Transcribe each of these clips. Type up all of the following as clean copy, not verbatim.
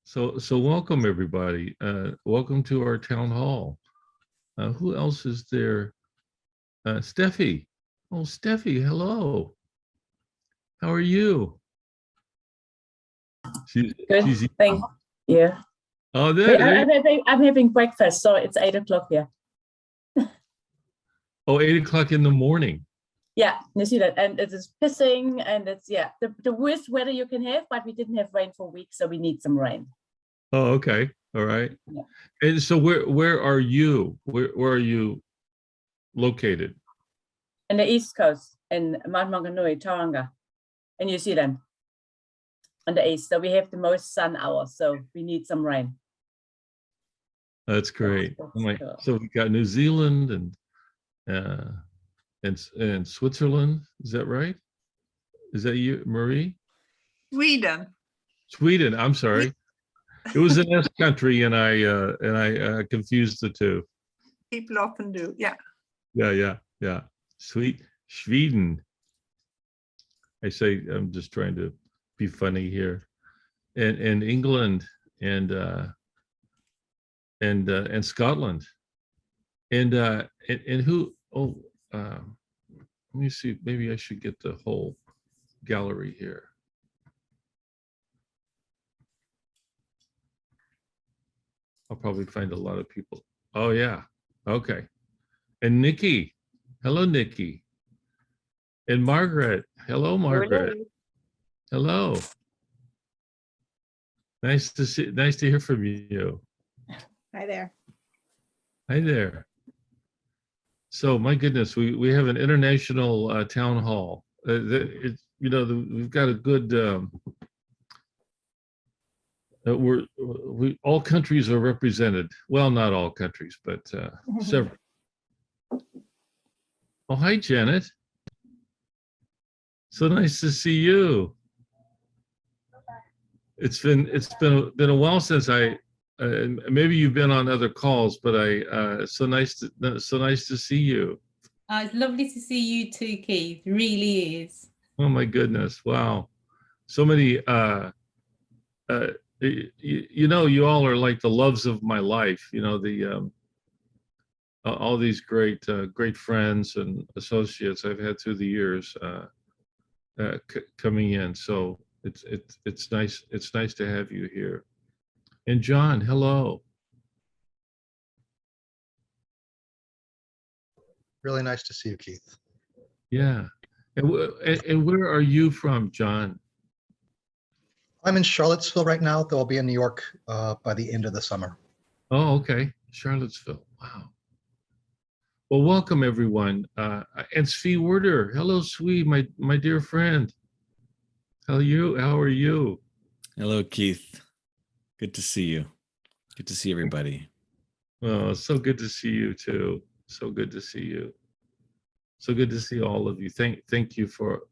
So welcome everybody. Welcome to our town hall. Who else is there? Steffi. Oh, Steffi, hello. How are you? Good. She's Thank you. oh Wait, I'm having breakfast, so it's 8 o'clock here. Oh, 8 o'clock in the morning. Yeah, you see that, and it is pissing, and it's the worst weather you can have. But we didn't have rain for weeks, so we need some rain. Oh, okay. All right. Yeah. And so where are you? Where are you located? In the East Coast, in Mount Maunganui, Tauranga, in New Zealand, on the east. So we have the most sun hours, so we need some rain. That's great. Cool. So we got New Zealand and Switzerland. Is that right? Is that you, Marie? Sweden. I'm sorry. It was an S country, and I confused the two. People often do, yeah. Yeah. Sweden. I say I'm just trying to be funny here, and England and Scotland, and who? Oh, let me see. Maybe I should get the whole gallery here. I'll probably find a lot of people. Oh yeah, okay. And Nikki, hello Nikki. And Margaret, hello Margaret. Hello. Nice to hear from you. Hi there. Hi there. So my goodness, we have an international town hall. We've got a good. We all countries are represented. Well, not all countries, but several. Oh, hi Janet. So nice to see you. It's been a while since maybe you've been on other calls, but so nice to see you. It's lovely to see you too, Keith. It really is. Oh my goodness! Wow, so many. You all are like the loves of my life. You know all these great friends and associates I've had through the years coming in. So it's nice to have you here. And John, hello. Really nice to see you, Keith. Yeah. And where are you from, John? I'm in Charlottesville right now, though I'll be in New York by the end of the summer. Oh, okay. Charlottesville. Wow. Well, welcome everyone. And Svi Werder. Hello, Svi, my dear friend. How are you? Hello, Keith. Good to see you. Good to see everybody. Oh, so good to see you too. So good to see you. So good to see all of you. Thank you for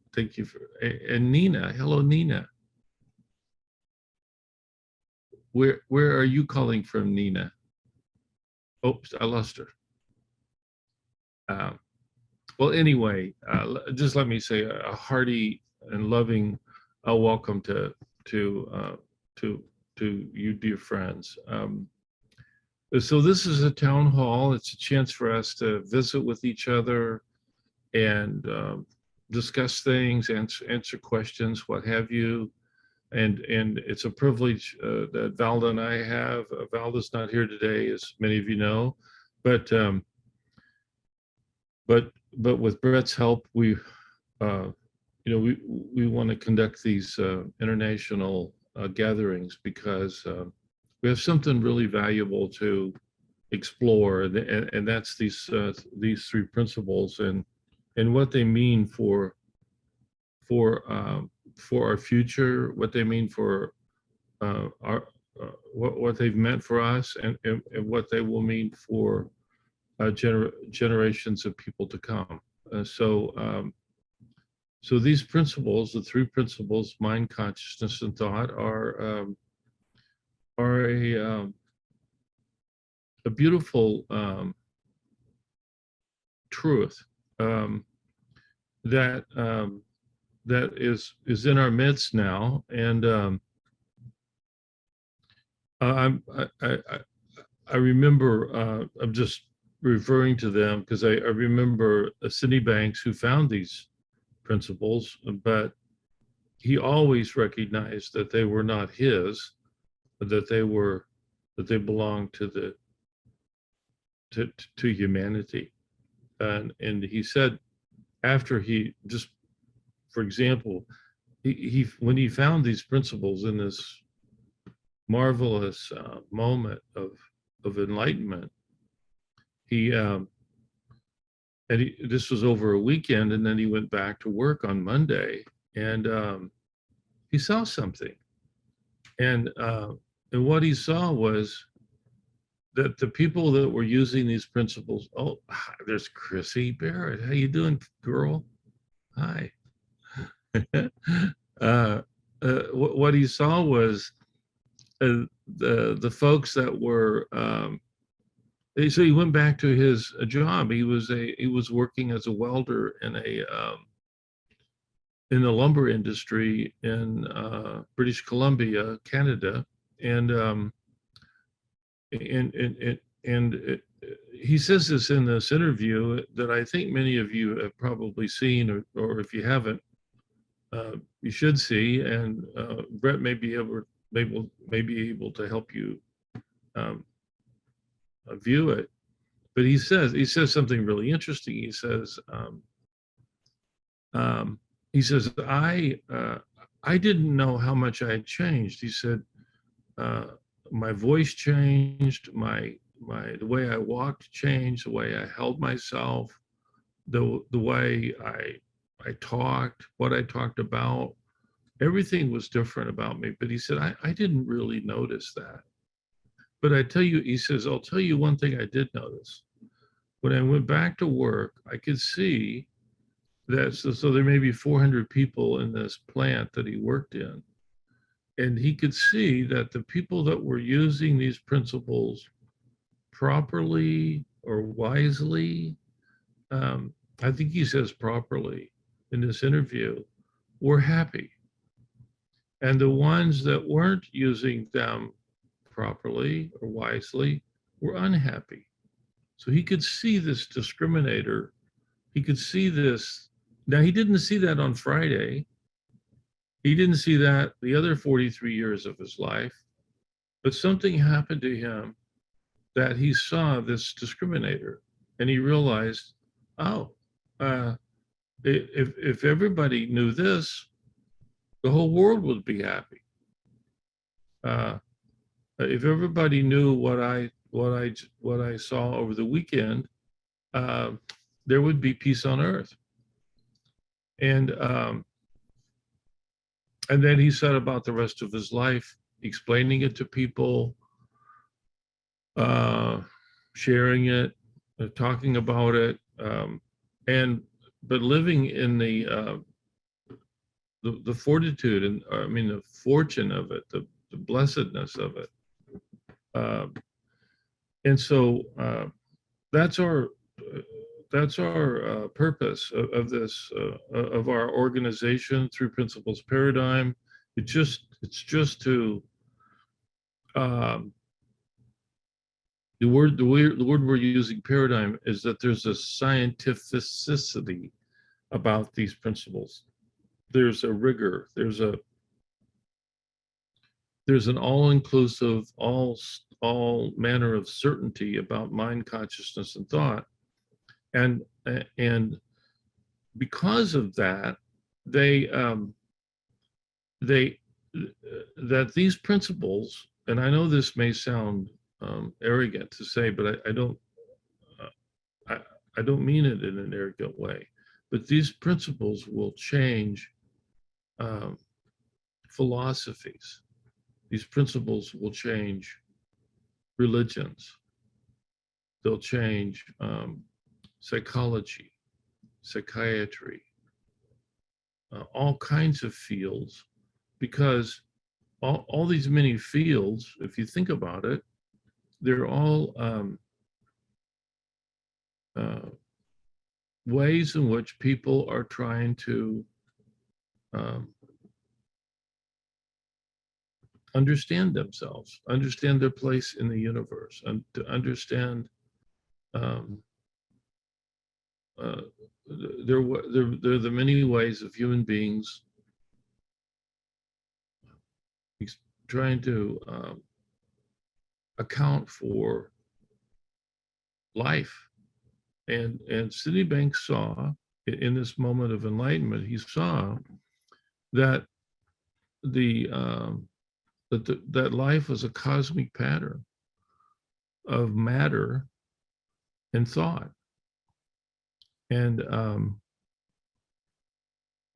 and Nina. Hello, Nina. Where are you calling from, Nina? Oops, I lost her. Well, anyway, just let me say a hearty and loving welcome to you, dear friends. So this is a town hall. It's a chance for us to visit with each other and discuss things, answer questions, what have you. And it's a privilege that Valda and I have. Valda's not here today, as many of you know, but with Brett's help, we want to conduct these international gatherings because we have something really valuable to explore, and that's these three principles and what they mean for our future, what they mean for our what they've meant for us, and what they will mean for generations of people to come. So these principles, the three principles, mind, consciousness, and thought, are a beautiful truth that is in our midst now, and I remember, I'm just referring to them because I remember Sidney Banks who found these principles, but he always recognized that they were not his, but that they belonged to to humanity. And he said after he just, for example, he when he found these principles in this marvelous moment of enlightenment, he this was over a weekend, and then he went back to work on Monday, and he saw something, and what he saw was that the people that were using these principles. Oh, there's Chrissy Barrett. How you doing, girl? Hi. What he saw was the folks that were. So he went back to his job. He was working as a welder in the lumber industry in British Columbia, Canada, and he says this in this interview that I think many of you have probably seen, or if you haven't, you should see. And Brett may be able to help you view it. But he says something really interesting. He says I didn't know how much I had changed. He said my voice changed, the way I walked changed, the way I held myself, the way I talked, what I talked about, everything was different about me. But he said I didn't really notice that. But I tell you, he says, I'll tell you one thing I did notice. When I went back to work, I could see that, so there may be 400 people in this plant that he worked in. And he could see that the people that were using these principles properly or wisely, I think he says properly in this interview, were happy. And the ones that weren't using them properly or wisely were unhappy. So he could see this discriminator. He could see this. Now, he didn't see that on Friday. He didn't see that the other 43 years of his life. But something happened to him that he saw this discriminator, and he realized, oh, if everybody knew this, the whole world would be happy. If everybody knew what I saw over the weekend, there would be peace on earth. And then he set about the rest of his life explaining it to people, sharing it, talking about it, but living in the fortitude and the fortune of it, the blessedness of it. And so that's our purpose of this of our organization through Principles Paradigm. It's just to the word we're using, paradigm, is that there's a scientificity about these principles. There's a rigor. There's an all-inclusive, all manner of certainty about mind, consciousness, and thought. And because of that, that these principles, and I know this may sound arrogant to say, but I don't mean it in an arrogant way, but these principles will change philosophies. These principles will change religions. They'll change psychology, psychiatry, all kinds of fields, because all these many fields, if you think about it, they're all ways in which people are trying to understand themselves, understand their place in the universe, and to understand there are the many ways of human beings trying to account for life. And Sidney Banks saw in this moment of enlightenment, he saw that that life was a cosmic pattern of matter and thought. And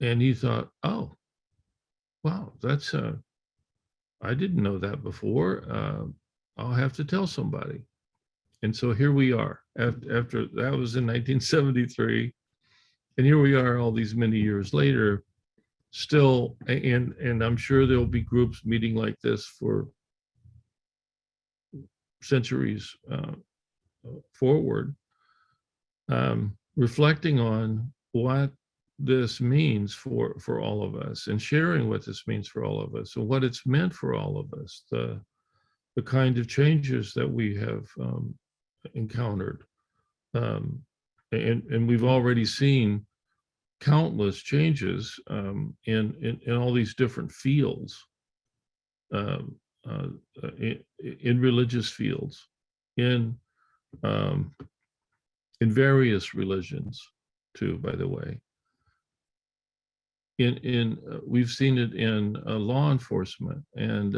he thought, oh, wow, that's I didn't know that before. I'll have to tell somebody. And so here we are. After that was in 1973, and here we are all these many years later, still, and I'm sure there'll be groups meeting like this for centuries forward, reflecting on what this means for all of us, and sharing what this means for all of us, and what it's meant for all of us, the kind of changes that we have encountered, and we've already seen countless changes in all these different fields, in religious fields, in various religions too, by the way. We've seen it in law enforcement and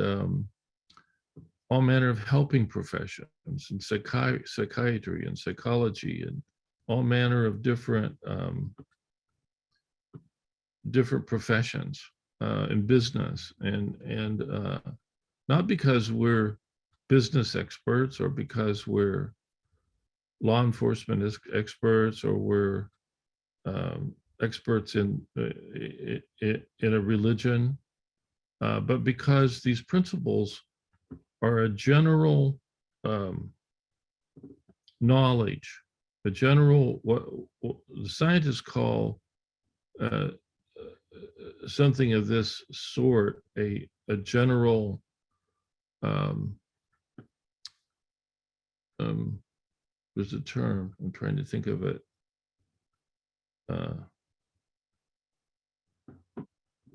all manner of helping professions, and psychiatry and psychology, and all manner of different professions in business, and not because we're business experts or because we're law enforcement experts or we're experts in a religion, but because these principles are a general knowledge, a general, what the scientists call something of this sort, a general there's a term, I'm trying to think of it.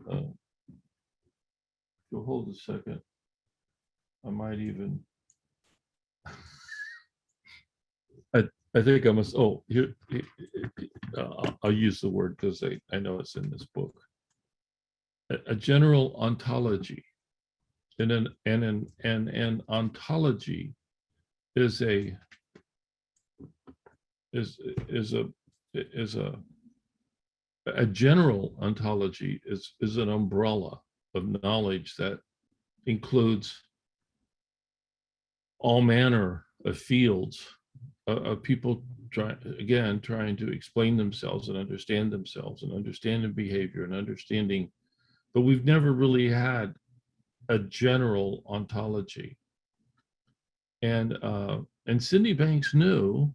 If you'll hold a second, I might even, I think I must, oh, here, I'll use the word because I know it's in this book. A general ontology, and an ontology is a general ontology is an umbrella of knowledge that includes all manner of fields of people trying to explain themselves and understand behavior and understanding, but we've never really had a general ontology. And Sidney Banks knew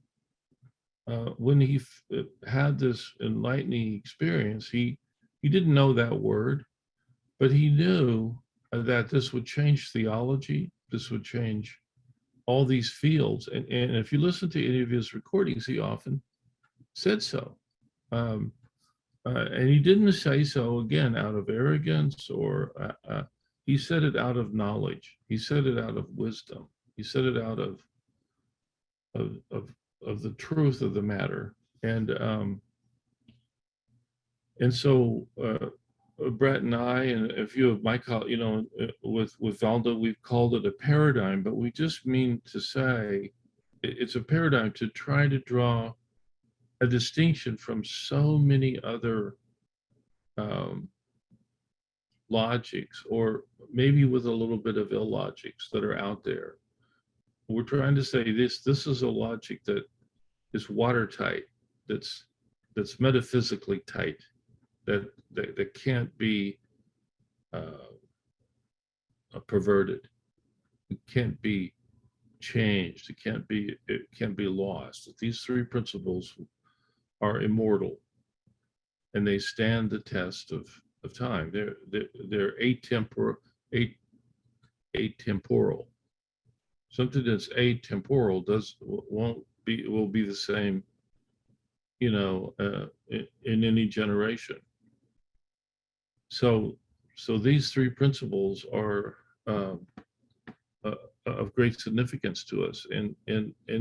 when he had this enlightening experience, he didn't know that word, but he knew that this would change theology, this would change all these fields. And if you listen to any of his recordings, he often said so. And he didn't say so, again, out of arrogance, or he said it out of knowledge. He said it out of wisdom. He said it out of the truth of the matter. And so Brett and I and a few of my colleagues, with Valdo, we've called it a paradigm, but we just mean to say it's a paradigm to try to draw a distinction from so many other logics, or maybe with a little bit of illogics that are out there. We're trying to say this is a logic that is watertight, that's metaphysically tight, that can't be perverted, it can't be changed, it can't be lost. These three principles are immortal, and they stand the test of time. They're atemporal. Something that's atemporal will be the same, in any generation. So these three principles are of great significance to us, and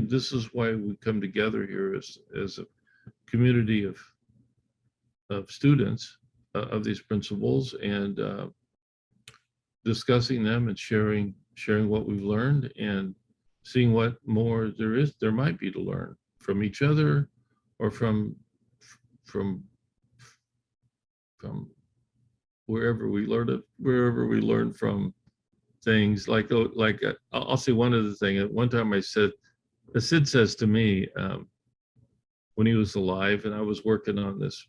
this is why we come together here as a community of students of these principles, and discussing them and sharing what we've learned, and seeing what more there might be to learn from each other, or from wherever we learn from things. I'll say one other thing. At one time Sid says to me, when he was alive and I was working on this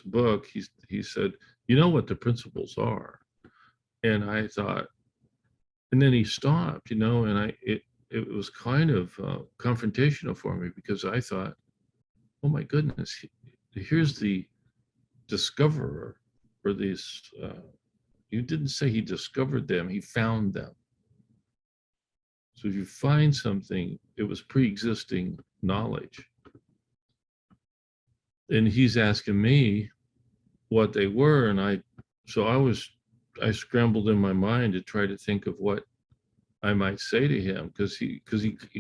book, he said, "You know what the principles are?" And I thought, and then he stopped, and it was kind of confrontational for me, because I thought, oh my goodness, here's the discoverer, or these, you didn't say he discovered them, he found them. So if you find something, it was pre-existing knowledge. And he's asking me what they were, and I scrambled in my mind to try to think of what I might say to him, because he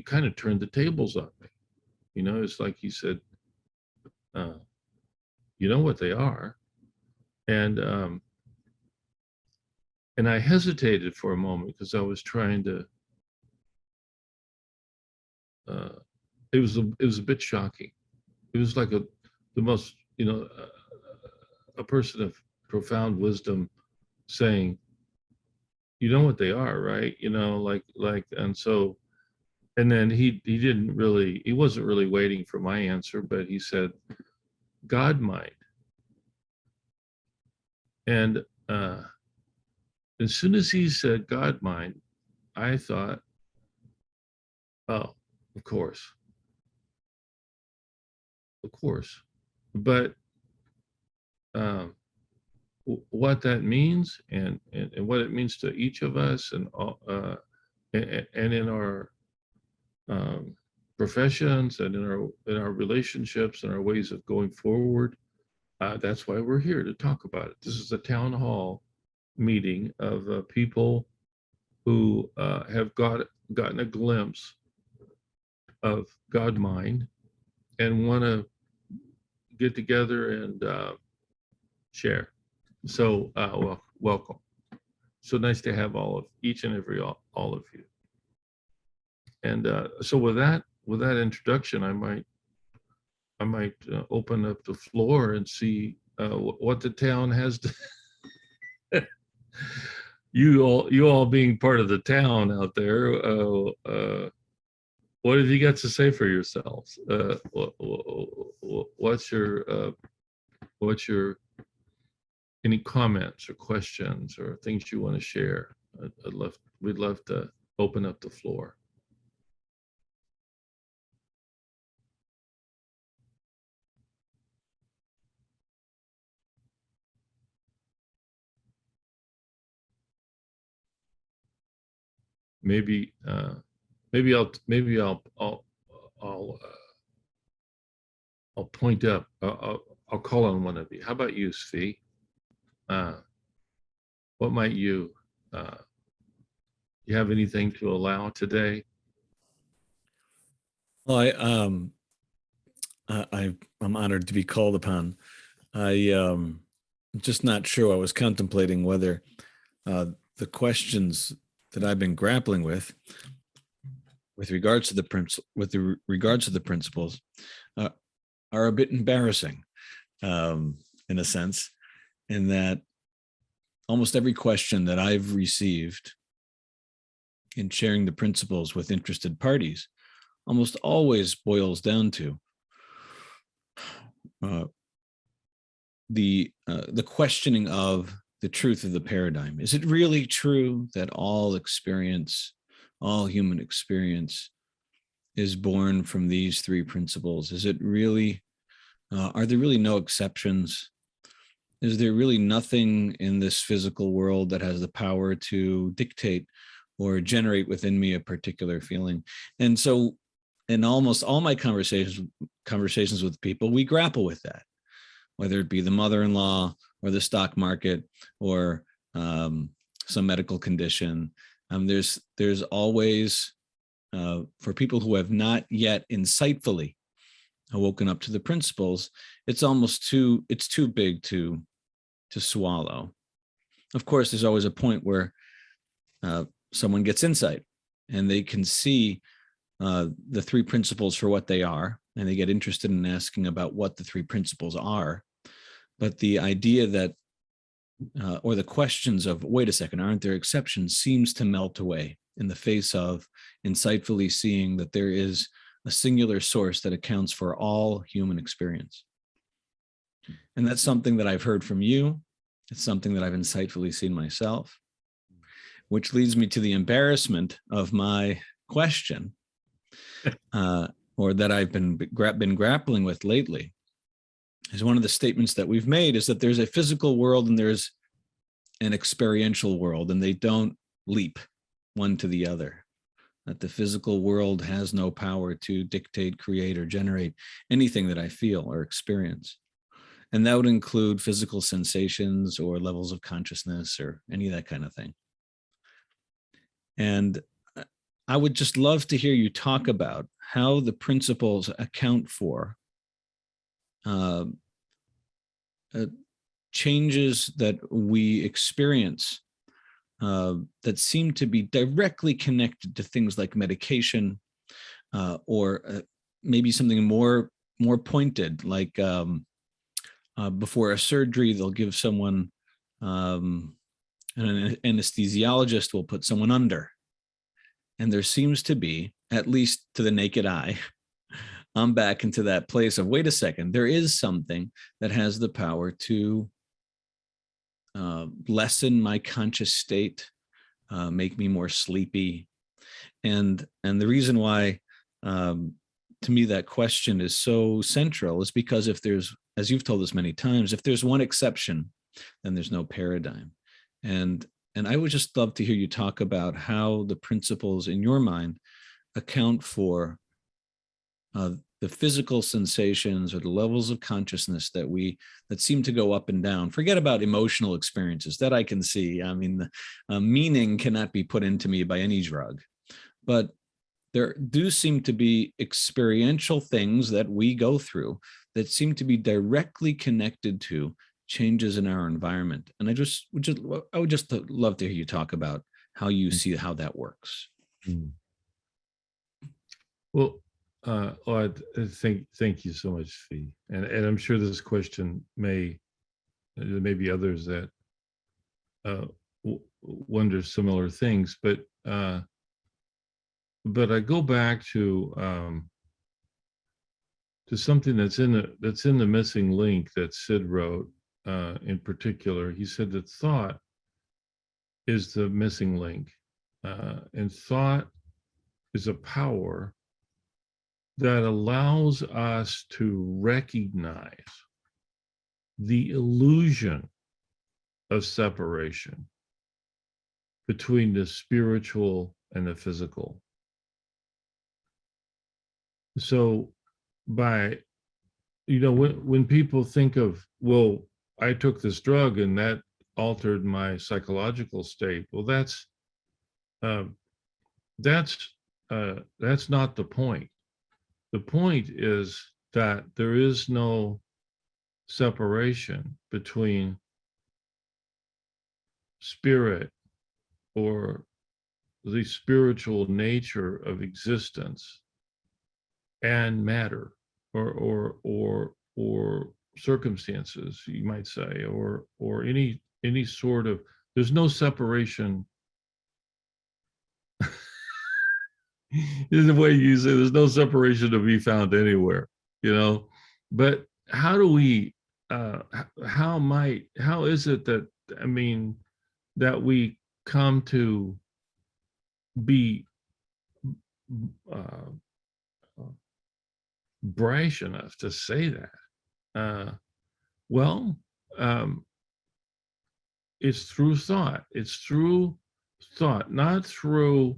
kind of turned the tables on me. It's like he said, you know what they are. And I hesitated for a moment, because I was trying to, it was a bit shocking. It was like the most, a person of profound wisdom saying, you know what they are, right? And so, and then he wasn't really waiting for my answer, but he said, God mind. And as soon as he said God mind, I thought, oh, of course. But what that means, and what it means to each of us, and in our professions, and in our relationships, and our ways of going forward, that's why we're here, to talk about it. This is a town hall meeting of people who have gotten a glimpse of God mind, and want to get together and share. So welcome. So nice to have each and every all of you. And so with that introduction, I might open up the floor and see what the town has to you all being part of the town out there. What have you got to say for yourselves? What's your any comments or questions or things you want to share? We'd love to open up the floor. Maybe I'll point up. I'll call on one of you. How about you, Svi? What might you have anything to allow today? Well, I'm honored to be called upon. I'm just not sure. I was contemplating whether the questions that I've been grappling with regards to the principles are a bit embarrassing, in a sense, in that almost every question that I've received in sharing the principles with interested parties almost always boils down to the questioning of the truth of the paradigm. Is it really true that all human experience is born from these three principles? Is it really, are there really no exceptions? Is there really nothing in this physical world that has the power to dictate or generate within me a particular feeling. And so in almost all my conversations with people, we grapple with that, whether it be the mother-in-law or the stock market or some medical condition. There's always, for people who have not yet insightfully woken up to the principles, it's too big to swallow. Of course, there's always a point where someone gets insight and they can see the three principles for what they are, and they get interested in asking about what the three principles are. But the idea that, or the questions of, wait a second, aren't there exceptions, seems to melt away in the face of insightfully seeing that there is a singular source that accounts for all human experience. And that's something that I've heard from you. It's something that I've insightfully seen myself, which leads me to the embarrassment of my question, or that I've been grappling with lately. Is one of the statements that we've made is that there's a physical world and there's an experiential world, and they don't leap one to the other. That the physical world has no power to dictate, create, or generate anything that I feel or experience. And that would include physical sensations or levels of consciousness or any of that kind of thing. And I would just love to hear you talk about how the principles account for changes that we experience that seem to be directly connected to things like medication, or maybe something more pointed, like before a surgery, they'll give someone, an anesthesiologist will put someone under. And there seems to be, at least to the naked eye, I'm back into that place of, wait a second, there is something that has the power to lessen my conscious state, make me more sleepy. And the reason why, to me, that question is so central is because if there's, as you've told us many times, if there's one exception, then there's no paradigm. And I would just love to hear you talk about how the principles in your mind account for the physical sensations or the levels of consciousness that seem to go up and down. Forget about emotional experiences that I can see. I mean, the meaning cannot be put into me by any drug, but there do seem to be experiential things that we go through that seem to be directly connected to changes in our environment. And I would just love to hear you talk about how you see how that works. Well, thank you so much, Fee. And I'm sure this question there may be others that wonder similar things, but I go back to something that's in the missing link that Sid wrote. In particular, he said that thought is the missing link, and thought is a power that allows us to recognize the illusion of separation between the spiritual and the physical. So when people think of, well, I took this drug and that altered my psychological state, well, that's not the point. The point is that there is no separation between spirit or the spiritual nature of existence and matter, or circumstances, you might say, or any sort of. There's no separation. Is the way you say there's no separation to be found anywhere, but how do we how is it that, that we come to be brash enough to say that? It's through thought. It's through thought, not through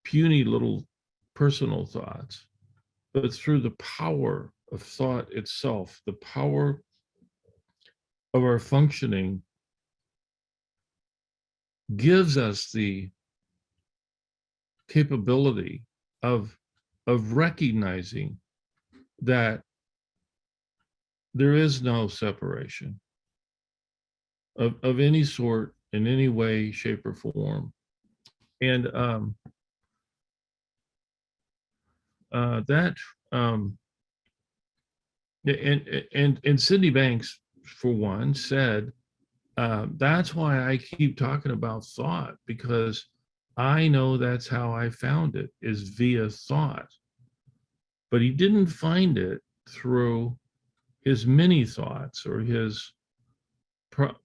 puny little personal thoughts, but through the power of thought itself, the power of our functioning gives us the capability of recognizing that there is no separation of any sort in any way, shape, or form. And and Cindy Banks, for one, said, that's why I keep talking about thought, because I know that's how I found it, is via thought. But he didn't find it through his many thoughts or his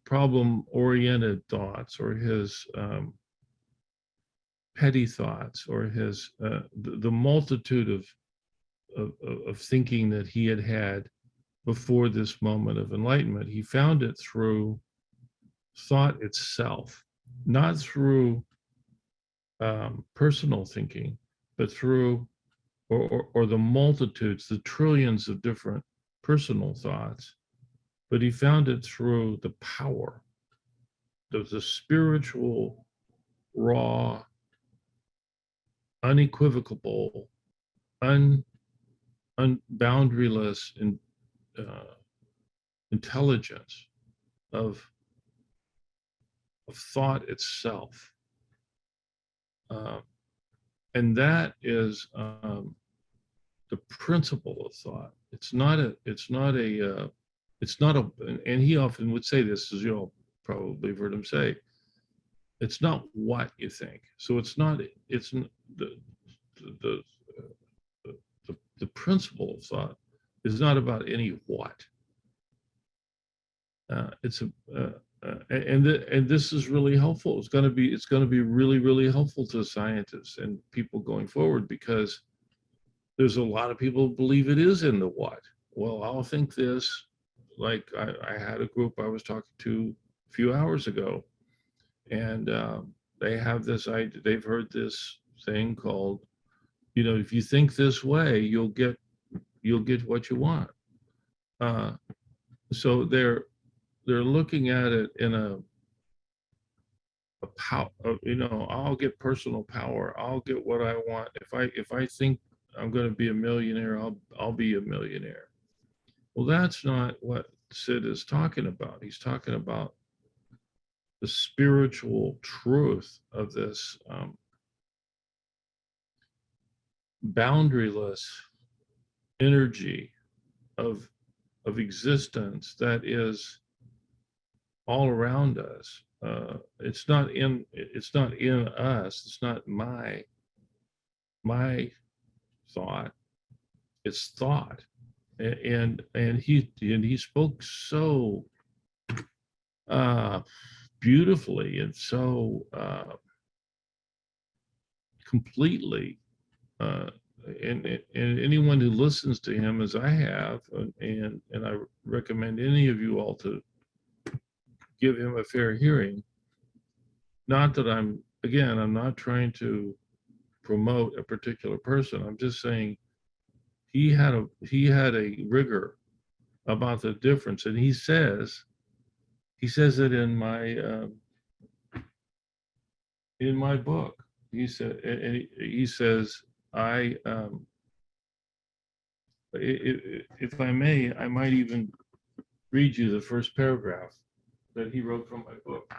problem-oriented thoughts or his petty thoughts or his the multitude of thinking that he had before this moment of enlightenment. He found it through thought itself, not through personal thinking, but through or the multitudes, the trillions of different personal thoughts. But he found it through the power, the spiritual, raw, unequivocal, boundaryless intelligence of thought itself. And that is the principle of thought. It's not a, and he often would say this, as you all probably have heard him say, it's not what you think. So it's not, it's the principle of thought is not about any what. And this is really helpful. It's going to be really helpful to scientists and people going forward, because there's a lot of people who believe it is in the what. Well, I'll think this. Like I had a group I was talking to a few hours ago, and they have this idea. They've heard this thing called, if you think this way, you'll get what you want. So they're looking at it in a power. I'll get personal power. I'll get what I want. If I think I'm going to be a millionaire, I'll be a millionaire. Well, that's not what Sid is talking about. He's talking about the spiritual truth of this boundaryless energy of existence that is all around us. It's not in us. It's not my thought. It's thought. And he spoke so beautifully and so completely. And anyone who listens to him, as I have, and I recommend any of you all to give him a fair hearing. Not that I'm not trying to promote a particular person. I'm just saying he had a rigor about the difference, and he says it in my book. He says, if I may, I might even read you the first paragraph that he wrote from my book.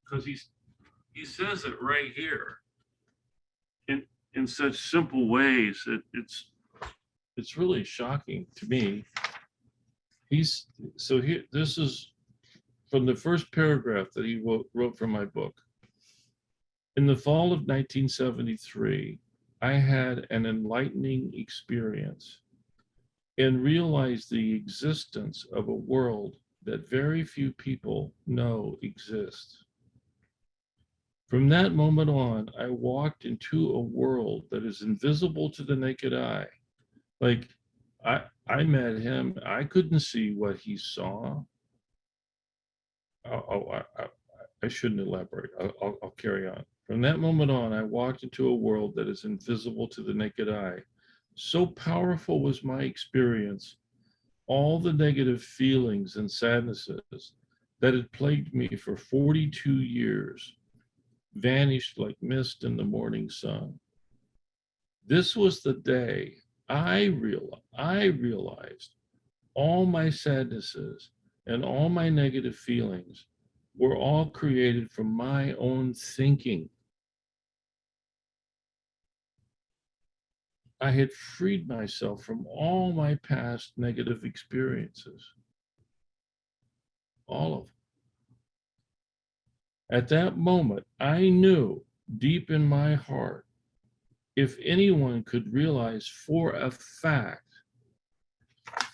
Because he says it right here in such simple ways that it's really shocking to me. This is from the first paragraph that he wrote from my book. In the fall of 1973, I had an enlightening experience and realized the existence of a world that very few people know exists. From that moment on, I walked into a world that is invisible to the naked eye, like I met him. I couldn't see what he saw. I shouldn't elaborate. I'll carry on. From that moment on, I walked into a world that is invisible to the naked eye. So powerful was my experience. All the negative feelings and sadnesses that had plagued me for 42 years vanished like mist in the morning sun. This was the day I realized all my sadnesses and all my negative feelings were all created from my own thinking. I had freed myself from all my past negative experiences. All of them. At that moment, I knew deep in my heart, if anyone could realize for a fact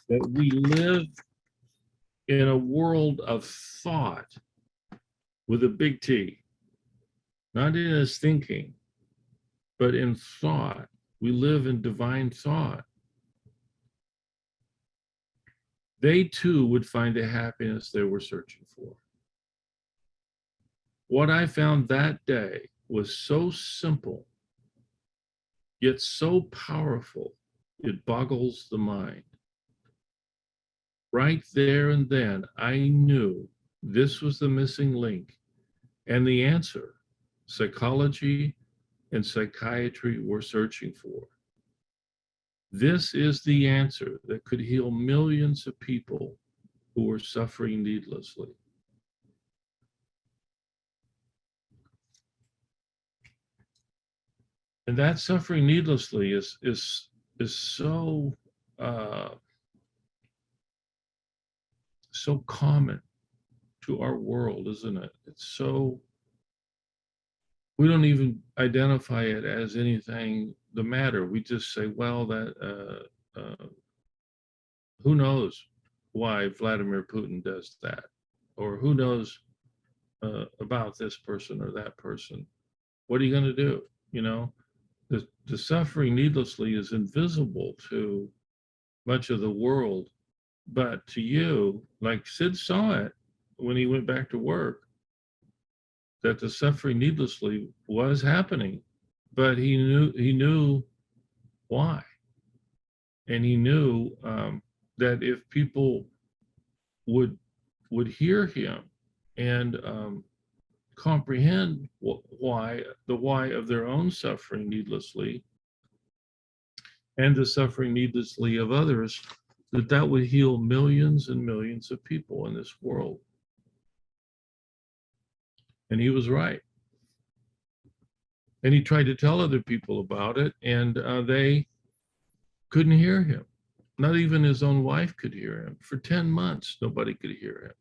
that we live in a world of thought with a big T, not in his thinking, but in thought. We live in divine thought. They too would find the happiness they were searching for. What I found that day was so simple, yet so powerful, it boggles the mind. Right there and then, I knew this was the missing link, and the answer psychology and psychiatry were searching for. This is the answer that could heal millions of people who were suffering needlessly. And that suffering needlessly is so so common to our world, isn't it? It's so, we don't even identify it as anything the matter. We just say, well, that who knows why Vladimir Putin does that, or who knows about this person or that person. What are you going to do? You know, the suffering needlessly is invisible to much of the world, but to you, like Sid saw it when he went back to work, that the suffering needlessly was happening, but he knew why, and he knew that if people would hear him and comprehend why of their own suffering needlessly and the suffering needlessly of others, that would heal millions and millions of people in this world. And he was right. And he tried to tell other people about it, and they couldn't hear him. Not even his own wife could hear him. For 10 months, nobody could hear him.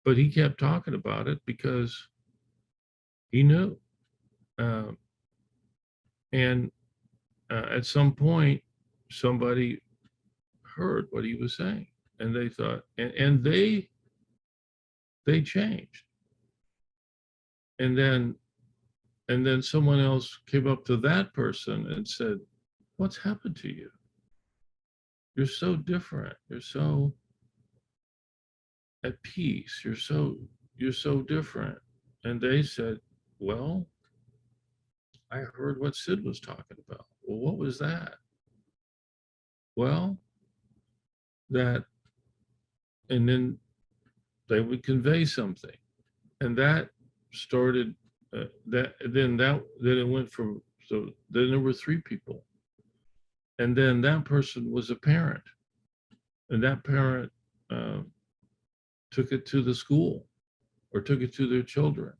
But he kept talking about it because he knew. And at some point, somebody heard what he was saying, and they thought, and they changed. And then someone else came up to that person and said, what's happened to you? You're so different. You're so at peace. You're so different. And they said, well, I heard what Sid was talking about. Well, what was that? Well, that, and then they would convey something. And that started, then it went from, so then there were 3 people. And then that person was a parent. And that parent took it to the school or took it to their children.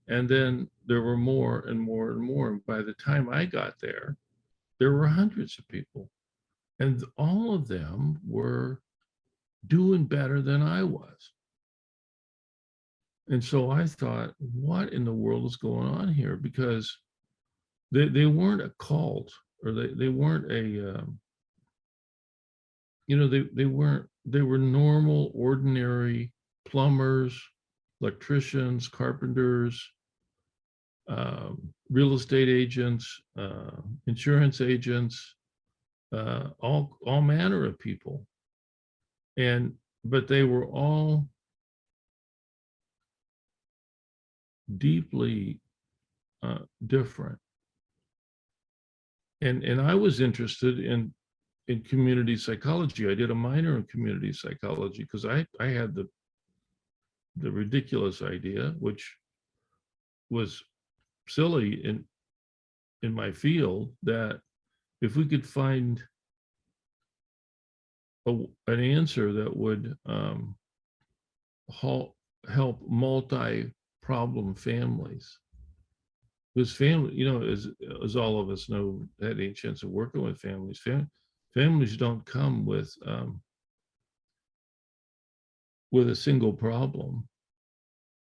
And then there were more and more and more. And by the time I got there were hundreds of people. And all of them were doing better than I was. And so I thought, what in the world is going on here? Because they weren't a cult, or they weren't a, they were normal, ordinary plumbers, electricians, carpenters, real estate agents, insurance agents, all manner of people. But they were all deeply different. And I was interested in community psychology. I did a minor in community psychology because I had the ridiculous idea, which was silly in my field, that if we could find an answer that would help multi-problem families. Because family, you know, as all of us know, had any chance of working with families, families don't come with a single problem.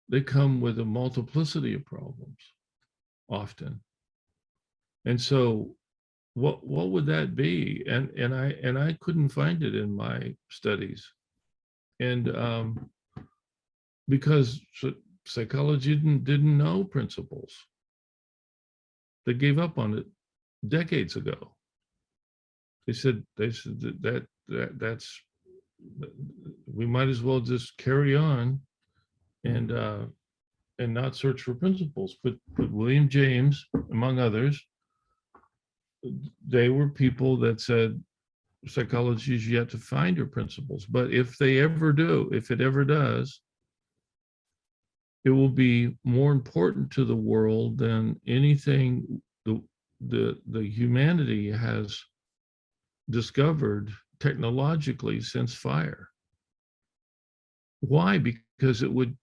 They come with a multiplicity of problems often. And so what would that be? And I couldn't find it in my studies. And because psychology didn't know principles. They gave up on it decades ago. They said that's we might as well just carry on and not search for principles. But William James, among others, they were people that said psychology is yet to find her principles. But if it ever does, it will be more important to the world than anything the humanity has discovered technologically since fire. Why? Because it would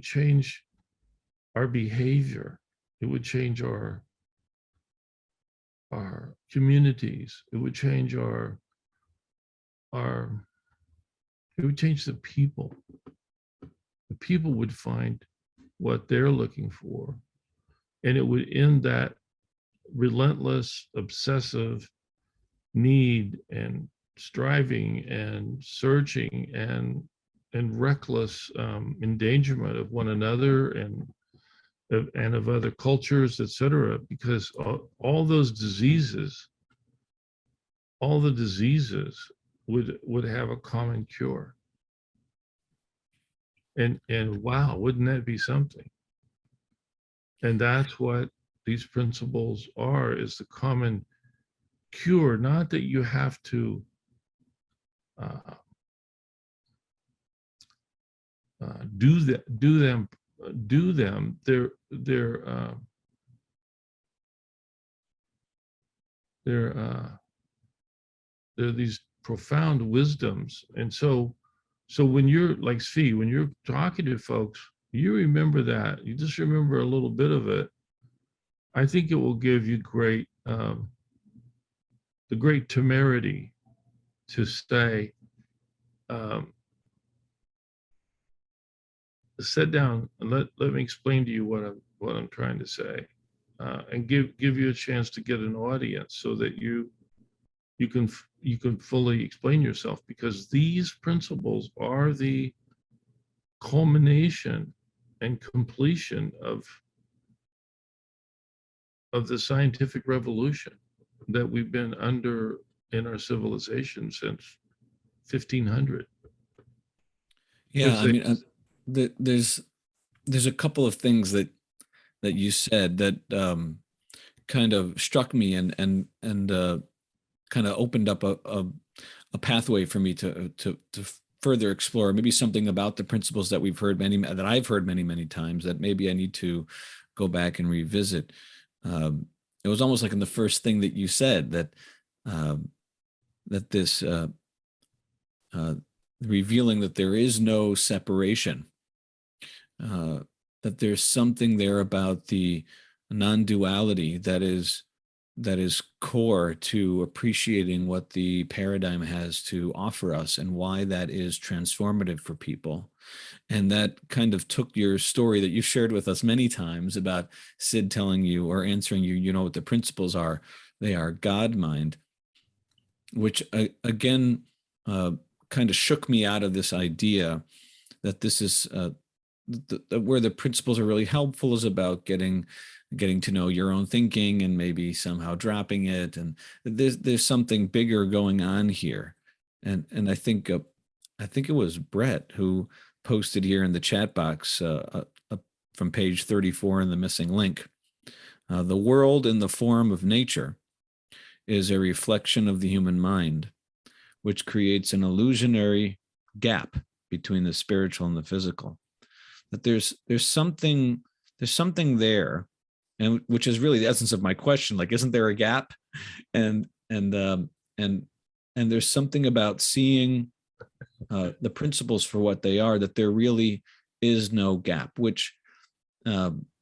change our behavior. It would change our communities. It would change it would change the people. The people would find what they're looking for, and it would end that relentless, obsessive need and striving and searching and reckless endangerment of one another and of other cultures, etc. Because all those diseases, all the diseases would have a common cure. And wow, wouldn't that be something? And that's what these principles are, is the common cure. Not that you have to do them. They're these profound wisdoms. And so when you're like Svi, when you're talking to folks, you remember that. You just remember a little bit of it. I think it will give you the great temerity to say, sit down and let me explain to you what I'm trying to say, and give you a chance to get an audience so that you can fully explain yourself, because these principles are the culmination and completion of the scientific revolution that we've been under in our civilization since 1500. Yeah, I mean, there's a couple of things that you said that kind of struck me and kind of opened up a pathway for me to further explore, maybe something about the principles that I've heard many times that maybe I need to go back and revisit. It was almost like in the first thing that you said that this revealing that there is no separation, that there's something there about the non-duality that is core to appreciating what the paradigm has to offer us and why that is transformative for people. And that kind of took your story that you've shared with us many times about Sid telling you or answering you, you know what the principles are. They are God mind, which again kind of shook me out of this idea that this is where the principles are really helpful is about getting to know your own thinking and maybe somehow dropping it. And there's something bigger going on here. And I think it was Brett who posted here in the chat box from page 34 in the missing link. The world in the form of nature is a reflection of the human mind, which creates an illusionary gap between the spiritual and the physical. That there's something there, and which is really the essence of my question. Like, isn't there a gap? And there's something about seeing the principles for what they are, that there really is no gap, which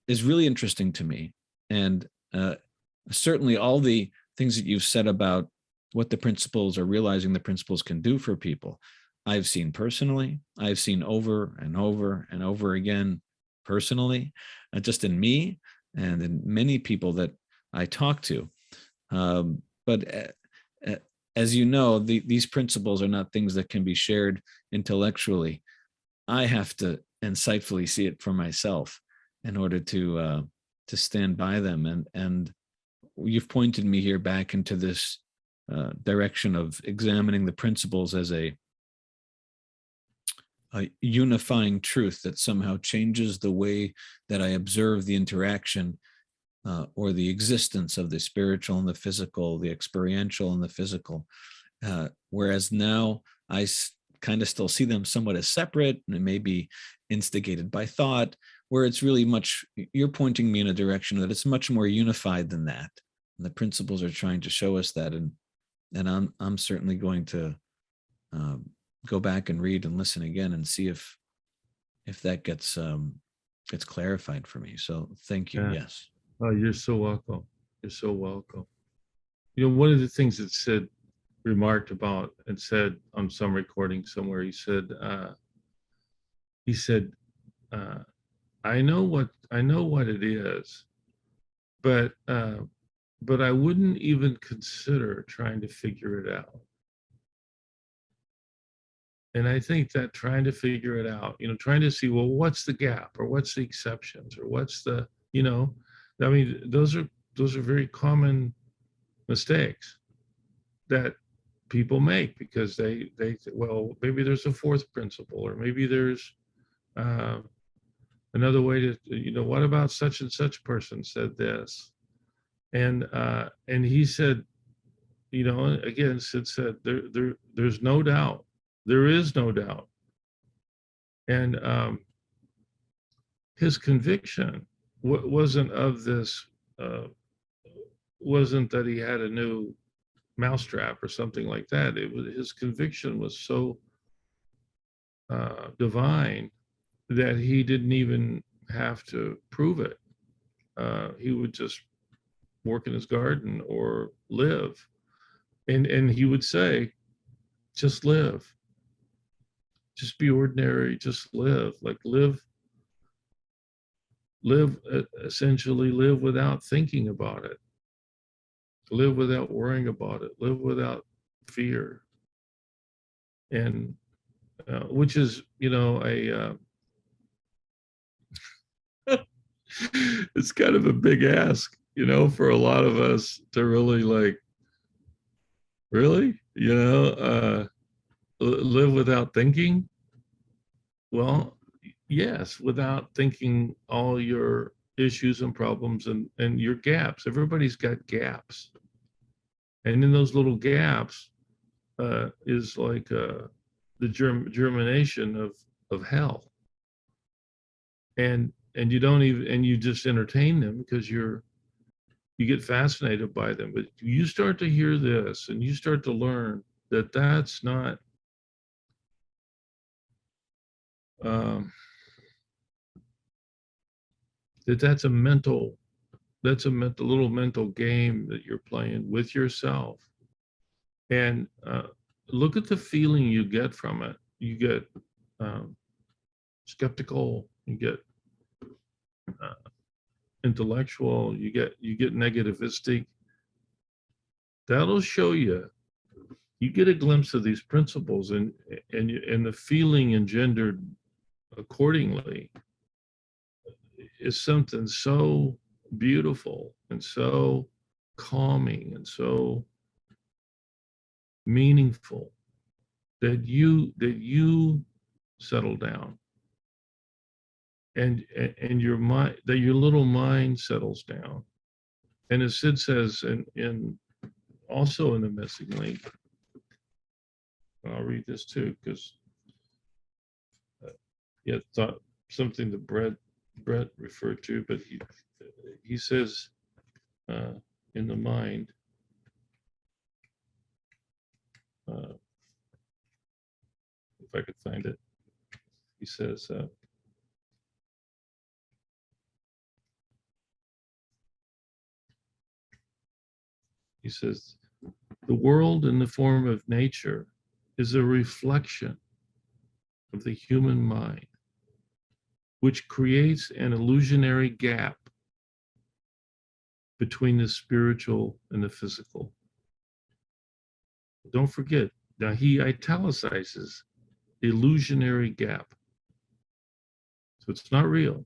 is really interesting to me. And certainly all the things that you've said about what the principles or realizing the principles can do for people, I've seen personally. I've seen over and over and over again personally, just in me and in many people that I talk to. But as you know, these principles are not things that can be shared intellectually. I have to insightfully see it for myself in order to stand by them. And you've pointed me here back into this direction of examining the principles as a unifying truth that somehow changes the way that I observe the interaction or the existence of the spiritual and the physical, the experiential and the physical. Whereas now I kind of still see them somewhat as separate, and it may be instigated by thought, where it's really much, you're pointing me in a direction that it's much more unified than that. And the principles are trying to show us that. And I'm certainly going to go back and read and listen again and see if that gets clarified for me. So thank you. Yeah. Yes. Oh, you're so welcome. You're so welcome. You know, one of the things that Sid remarked about and said on some recording somewhere, he said, I know what it is, but I wouldn't even consider trying to figure it out. And I think that trying to figure it out, you know, trying to see, well, what's the gap, or what's the exceptions, or what's the, you know, I mean, those are very common mistakes that people make, because they well, maybe there's a fourth principle, or maybe there's another way to, you know, what about such and such person said this, and he said, you know, again, Sid said, there's no doubt. There is no doubt. And his conviction wasn't of this, wasn't that he had a new mousetrap or something like that. It was, his conviction was so divine that he didn't even have to prove it. He would just work in his garden or live. And he would say, just live. Just be ordinary, just live. Like essentially live without thinking about it. Live without worrying about it. Live without fear. And which is, you know, it's kind of a big ask, you know, for a lot of us to really like, really, you know, live without thinking. Well, yes, without thinking all your issues and problems and your gaps. Everybody's got gaps. And in those little gaps is like the germination of hell. And you don't even, and you just entertain them because you get fascinated by them. But you start to hear this and you start to learn that that's not that's a little mental game that you're playing with yourself. And look at the feeling you get from it. You get skeptical, you get intellectual, you get negativistic. That'll show you. You get a glimpse of these principles, and the feeling engendered accordingly is something so beautiful and so calming and so meaningful that you settle down and your mind, that your little mind settles down. And as Sid says in also in the missing link, I'll read this too, because yeah, thought something that Brett referred to, but he says in the mind, if I could find it, he says, the world in the form of nature is a reflection of the human mind, which creates an illusionary gap between the spiritual and the physical. Don't forget, now he italicizes illusionary gap. So it's not real.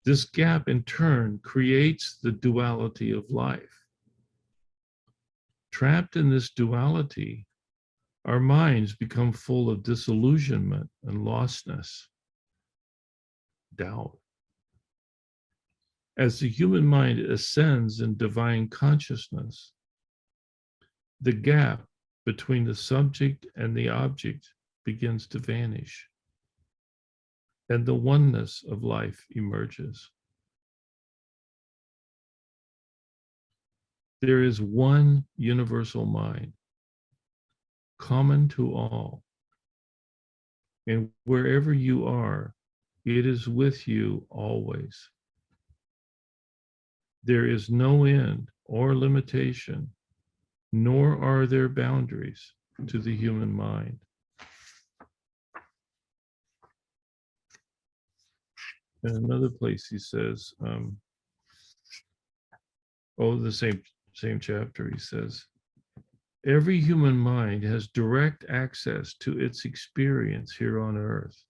This gap in turn creates the duality of life. Trapped in this duality, our minds become full of disillusionment and lostness, doubt. As the human mind ascends in divine consciousness, the gap between the subject and the object begins to vanish, and the oneness of life emerges. There is one universal mind, common to all, and wherever you are, it is with you always. There is no end or limitation, nor are there boundaries to the human mind. In another place he says, the same chapter, he says, every human mind has direct access to its experience here on earth.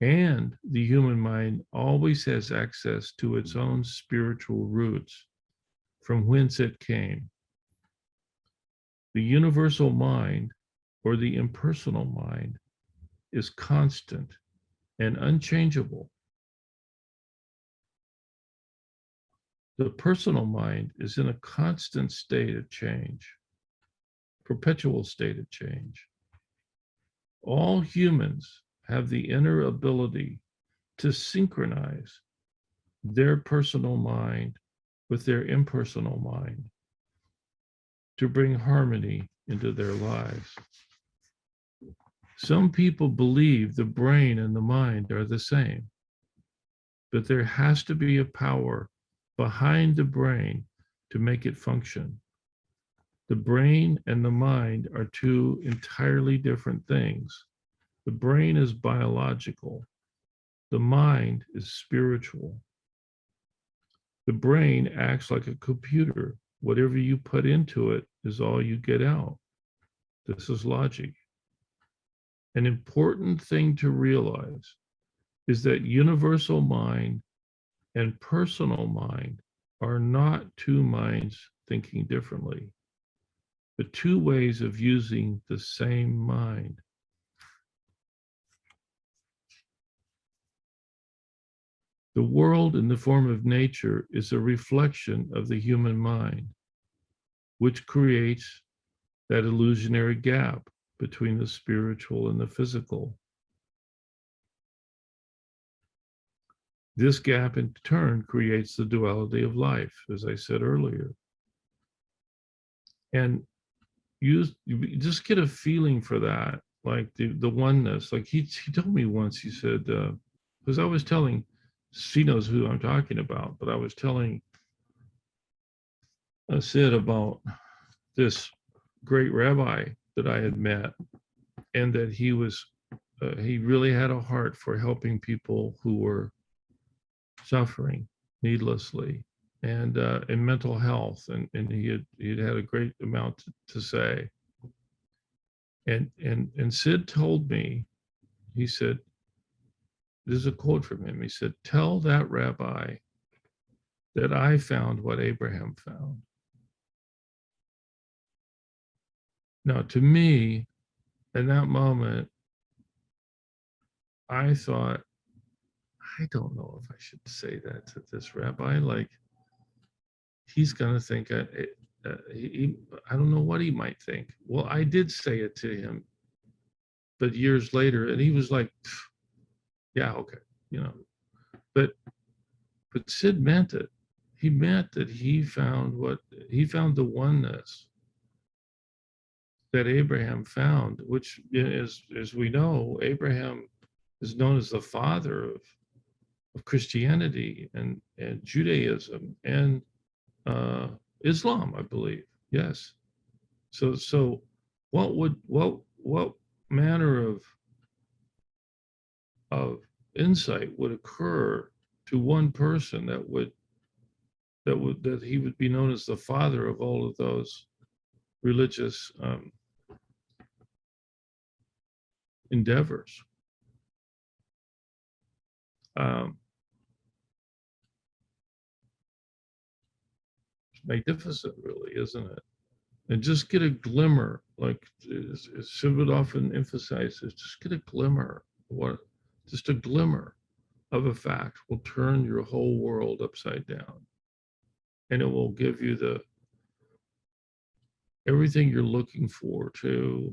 And the human mind always has access to its own spiritual roots, from whence it came. The universal mind, or the impersonal mind, is constant and unchangeable. The personal mind is in a constant state of change, perpetual state of change. All humans have the inner ability to synchronize their personal mind with their impersonal mind, to bring harmony into their lives. Some people believe the brain and the mind are the same, but there has to be a power behind the brain to make it function. The brain and the mind are two entirely different things. The brain is biological. The mind is spiritual. The brain acts like a computer. Whatever you put into it is all you get out. This is logic. An important thing to realize is that universal mind and personal mind are not two minds thinking differently, but two ways of using the same mind. The world in the form of nature is a reflection of the human mind, which creates that illusionary gap between the spiritual and the physical. This gap in turn creates the duality of life, as I said earlier. And you just get a feeling for that, like the oneness. Like he told me once, he said, because I was telling, she knows who I'm talking about, but I was telling Sid about this great rabbi that I had met, and that he really had a heart for helping people who were suffering needlessly, and in mental health, and he'd had a great amount to say. And Sid told me, he said, there's a quote from him. He said, "Tell that rabbi that I found what Abraham found." Now, to me, in that moment, I thought, I don't know if I should say that to this rabbi. Like, he's going to think, I don't know what he might think. Well, I did say it to him, but years later, and he was like, yeah, okay, you know. But Sid meant it. He meant that he found the oneness that Abraham found, which is, as we know, Abraham is known as the father of Christianity and Judaism and Islam, I believe. Yes. So what manner of insight would occur to one person that he would be known as the father of all of those religious endeavors? It's magnificent, really, isn't it? And just get a glimmer, like Sid would often emphasize, is just get a glimmer. Just a glimmer of a fact will turn your whole world upside down, and it will give you everything you're looking for to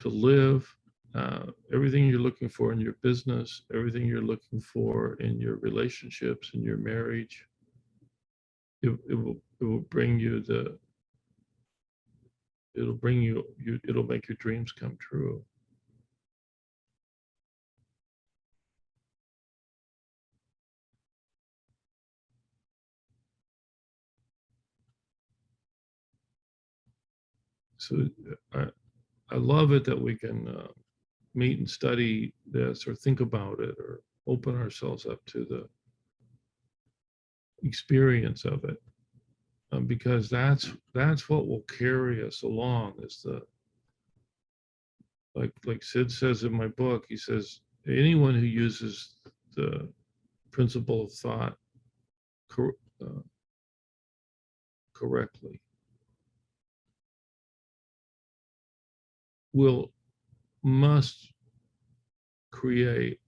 live, everything you're looking for in your business, everything you're looking for in your relationships, in your marriage. It will bring you it'll make your dreams come true. So I love it that we can meet and study this or think about it or open ourselves up to the experience of it, because that's what will carry us along. Is like Sid says in my book, he says anyone who uses the principle of thought correctly must create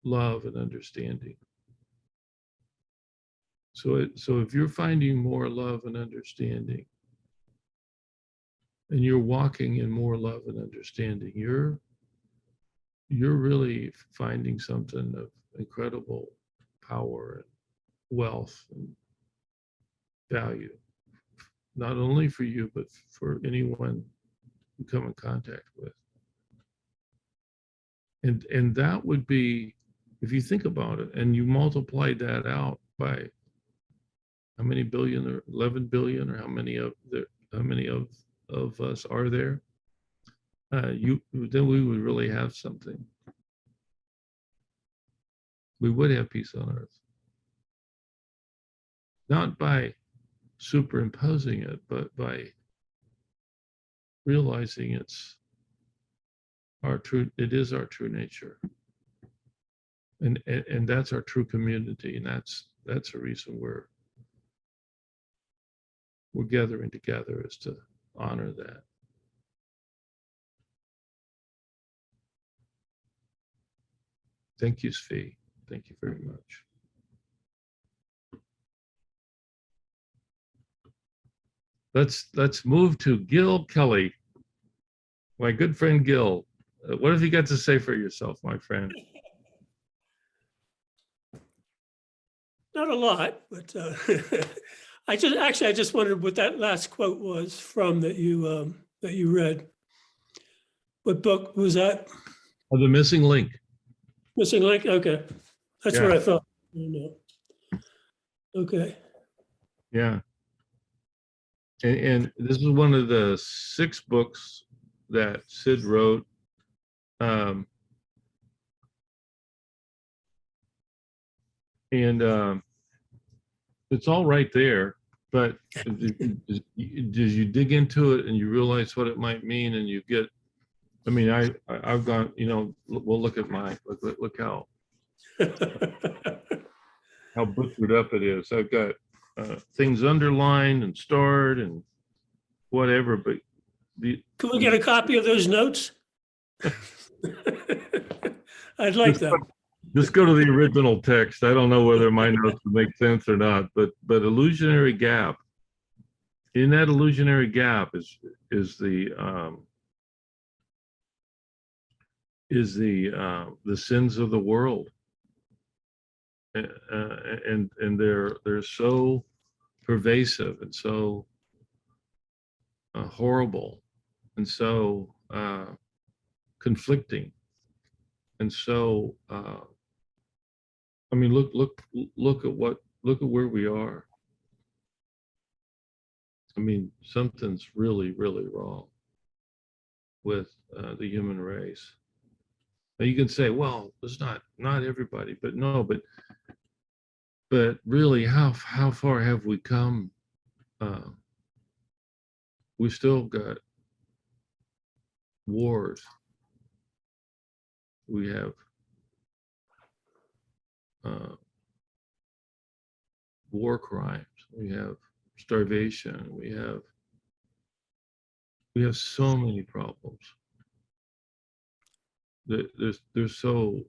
love and understanding. So if you're finding more love and understanding, and you're walking in more love and understanding, you're really finding something of incredible power and wealth and value, not only for you, but for anyone you come in contact with. And that would be, if you think about it, and you multiply that out by how many billion, or 11 billion, or how many of us are there, then we would really have something. We would have peace on earth. Not by superimposing it, but by realizing it is our true nature. And that's our true community. And that's a reason we're gathering together, is to honor that. Thank you, Svi. Thank you very much. Let's move to Gil Kelly, my good friend Gil. What have you got to say for yourself, my friend? Not a lot, but I just wondered what that last quote was from that you read. What book was that? Oh, The Missing Link. Missing Link? Okay. That's what I thought. Okay. Yeah. And this is one of the 6 books that Sid wrote. It's all right there, but as you dig into it and you realize what it might mean, and you get, I mean, I've gone, we'll look at look how how butchered up it is. I've got things underlined and starred and whatever, but Can we get a copy of those notes? I'd like them. just go to the original text. I don't know whether my notes would make sense or not, but illusionary gap. In that illusionary gap is the sins of the world, and they're so pervasive and so horrible and so conflicting, and so I mean, look at where we are. I mean, something's really, really wrong with the human race. Now you can say, well, it's not everybody, but no, but really, how far have we come? We still got wars. We have war crimes. We have starvation. We have so many problems. They're so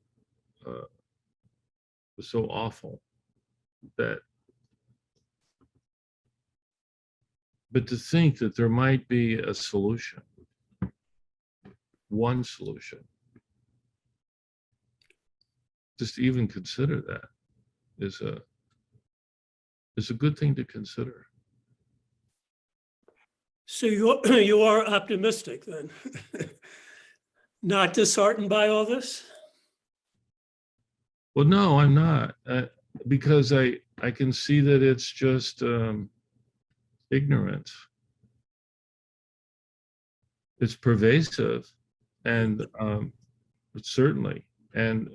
awful that, but to think that there might be a solution, one solution, just to even consider that is a good thing to consider. So you are optimistic then? Not disheartened by all this? Well, no, I'm not, because I can see that it's just ignorance. It's pervasive, and certainly, and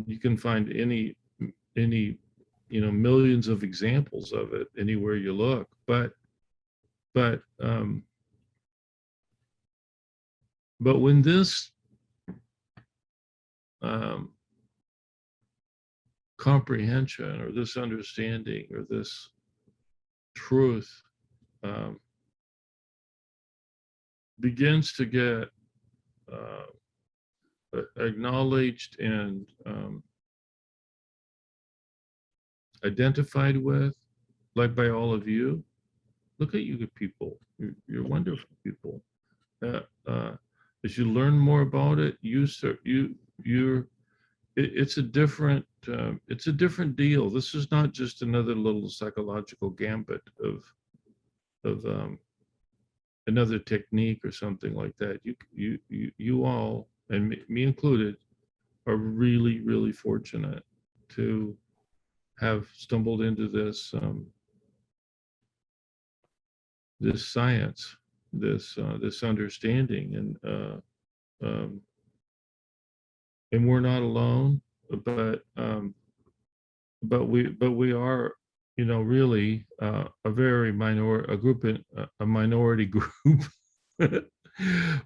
you can find any millions of examples of it anywhere you look. But when this comprehension or this understanding or this truth begins to get acknowledged and identified with, like by all of you. Look at you people. You're wonderful people. As you learn more about it, it's a different deal. This is not just another little psychological gambit of another technique or something like that. You all, and me included, are really, really fortunate to have stumbled into this this science, this understanding, and we're not alone, but we are, really a minority group.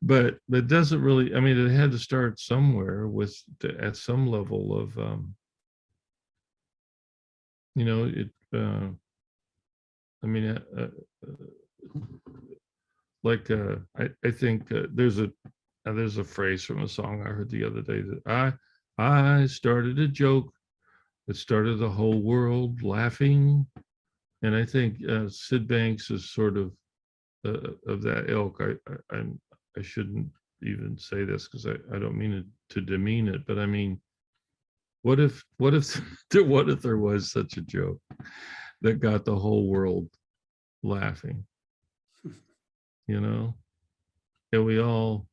But that doesn't really, I mean, it had to start somewhere at some level of I think there's a phrase from a song I heard the other day that I started a joke that started the whole world laughing, and I think Sid Banks is sort of that ilk. I shouldn't even say this because I don't mean to demean it, but I mean, what if there was such a joke that got the whole world laughing, and we all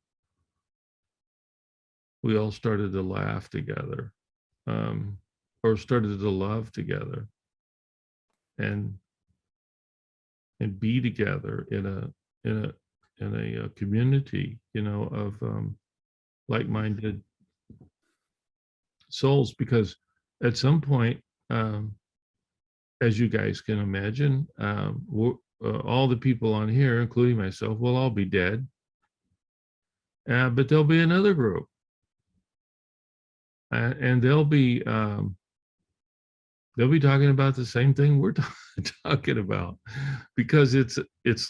started to laugh together, or started to love together, and be together in a community, of like-minded souls. Because at some point, as you guys can imagine, all the people on here, including myself, will all be dead. But there'll be another group And they'll be talking about the same thing we're talking about, because it's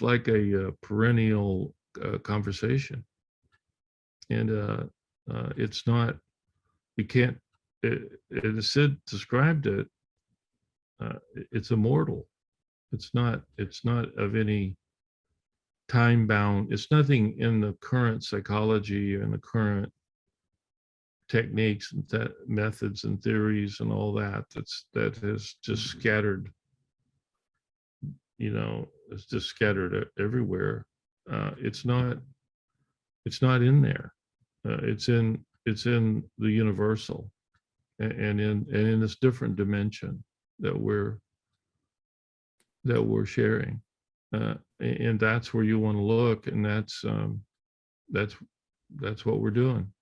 like a perennial conversation, and it's not, you can't. As Sid described it, it's immortal. It's not of any time bound. It's nothing in the current psychology and the current techniques and methods and theories and all that that has just scattered, it's just scattered everywhere. It's not in there. It's in the universal, and in this different dimension that we're sharing, and that's where you want to look, and that's what we're doing,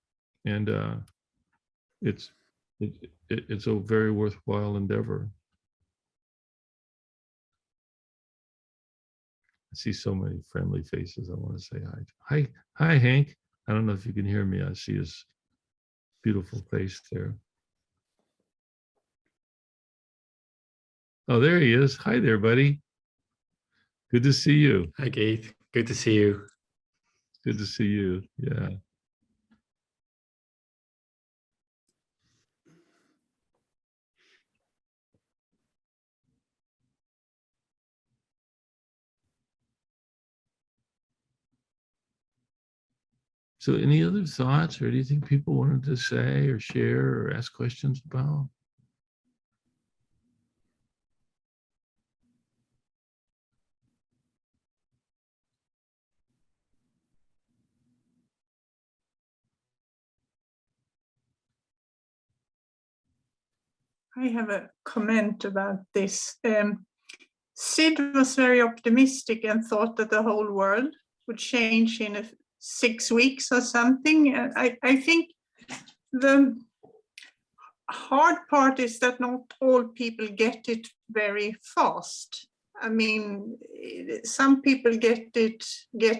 and it's a very worthwhile endeavor. I see so many friendly faces. I want to say hi. Hi, Hank. I don't know if you can hear me. I see his beautiful face there. Oh, there he is. Hi there, buddy. Good to see you. Hi, Keith. Good to see you. Good to see you. Yeah. So any other thoughts or anything people wanted to say or share or ask questions about? I have a comment about this. Sid was very optimistic and thought that the whole world would change in 6 weeks or something. I think the hard part is that not all people get it very fast. I mean, some people get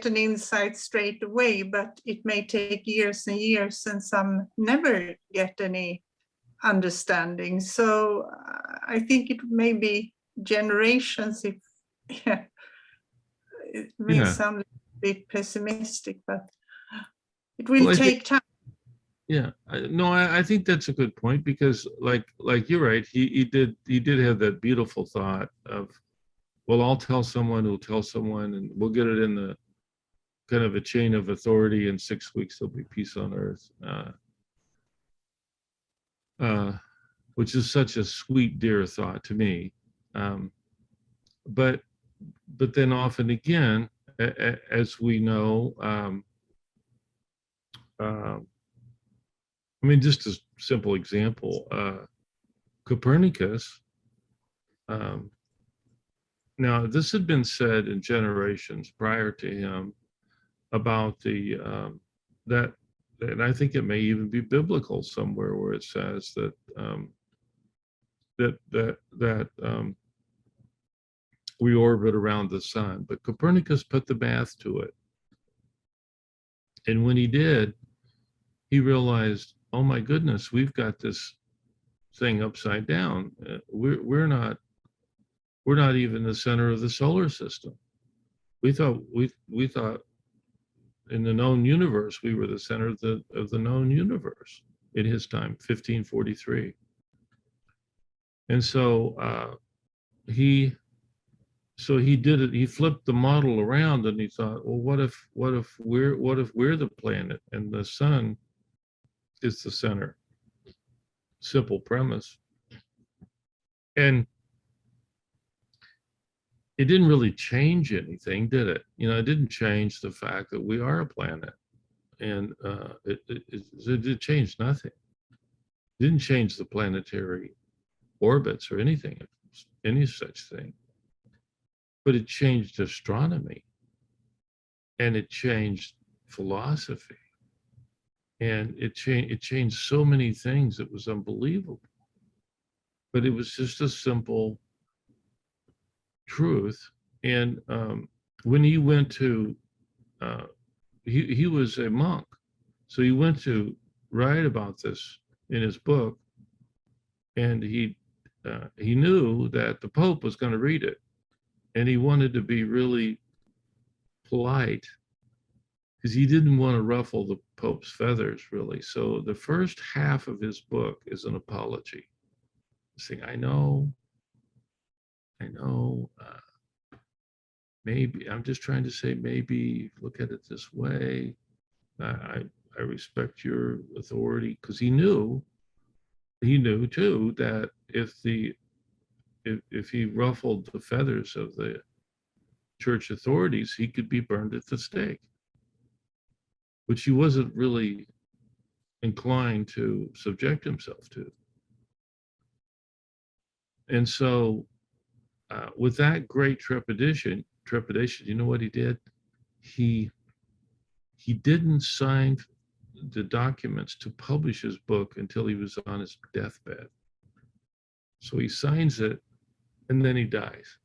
an insight straight away, but it may take years and years, and some never get any understanding. So I think it may be generations. If it may sound a bit pessimistic, but it will take time. Yeah, no, I think that's a good point, because like you're right. He did have that beautiful thought of, well, I'll tell someone who'll tell someone, and we'll get it in the kind of a chain of authority. In 6 weeks, there'll be peace on earth. Which is such a sweet, dear thought to me. But then often again, as we know, I mean, just a simple example, Copernicus. Now, this had been said in generations prior to him about that, and I think it may even be biblical somewhere, where it says that we orbit around the sun. But Copernicus put the math to it, and when he did, he realized, oh my goodness, we've got this thing upside down. We're not even the center of the solar system. We thought in the known universe, we were the center of the known universe in his time, 1543. And so he did it. He flipped the model around, and he thought, well, what if we're the planet and the sun is the center? Simple premise. And it didn't really change anything, did it? It didn't change the fact that we are a planet, and it changed nothing. It didn't change the planetary orbits or anything, any such thing. But it changed astronomy, and it changed philosophy, and it changed so many things. It was unbelievable. But it was just a simple truth. And when he went to, he was a monk, so he went to write about this in his book, and he knew that the Pope was going to read it, and he wanted to be really polite because he didn't want to ruffle the Pope's feathers, really. So the first half of his book is an apology, saying, I know, maybe, I'm just trying to say, maybe look at it this way. I respect your authority, because he knew too that if he ruffled the feathers of the church authorities, he could be burned at the stake, which he wasn't really inclined to subject himself to. And so with that great trepidation, you know what he did? He didn't sign the documents to publish his book until he was on his deathbed. So he signs it, and then he dies.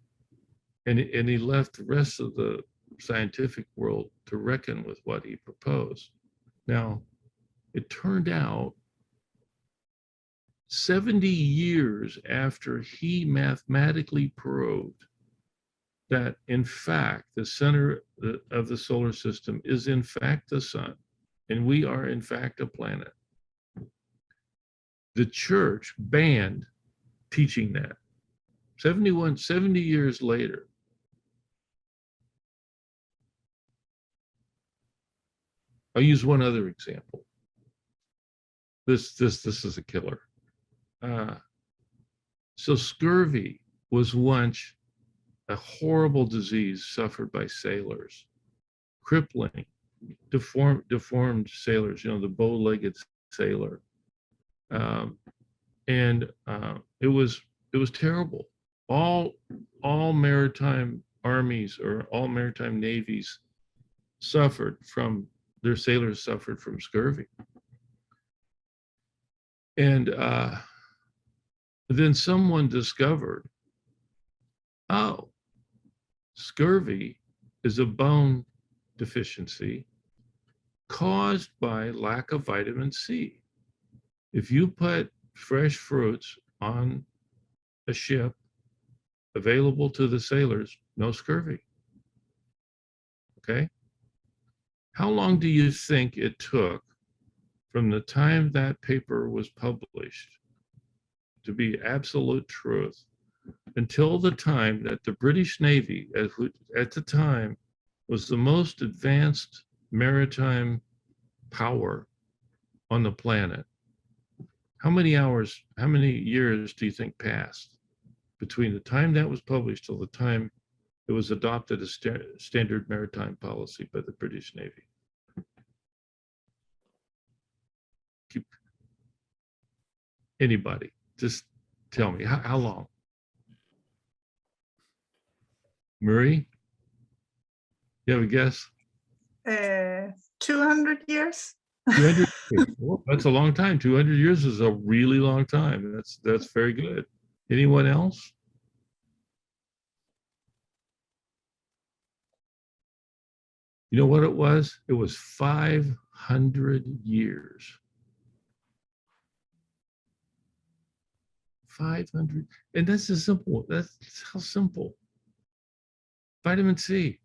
And he left the rest of the scientific world to reckon with what he proposed. Now, it turned out 70 years after he mathematically proved that, in fact, the center of the solar system is, in fact, the sun, and we are, in fact, a planet, the church banned teaching that. 70 years later. I'll use one other example. This is a killer. So scurvy was once a horrible disease suffered by sailors, crippling, deformed sailors, the bow-legged sailor. And it was terrible. All maritime armies or all maritime navies their sailors suffered from scurvy. And then someone discovered, oh, scurvy is a bone deficiency caused by lack of vitamin C. If you put fresh fruits on a ship available to the sailors, no scurvy. Okay? How long do you think it took from the time that paper was published to be absolute truth until the time that the British Navy, at the time, was the most advanced maritime power on the planet? How many years do you think passed between the time that was published till the time it was adopted as standard maritime policy by the British Navy? Anybody, just tell me, how long? Marie, you have a guess? 200 years. 200 years. Well, that's a long time. 200 years is a really long time. That's very good. Anyone else? You know what it was? It was 500 years. 500, and that's how simple. Vitamin C.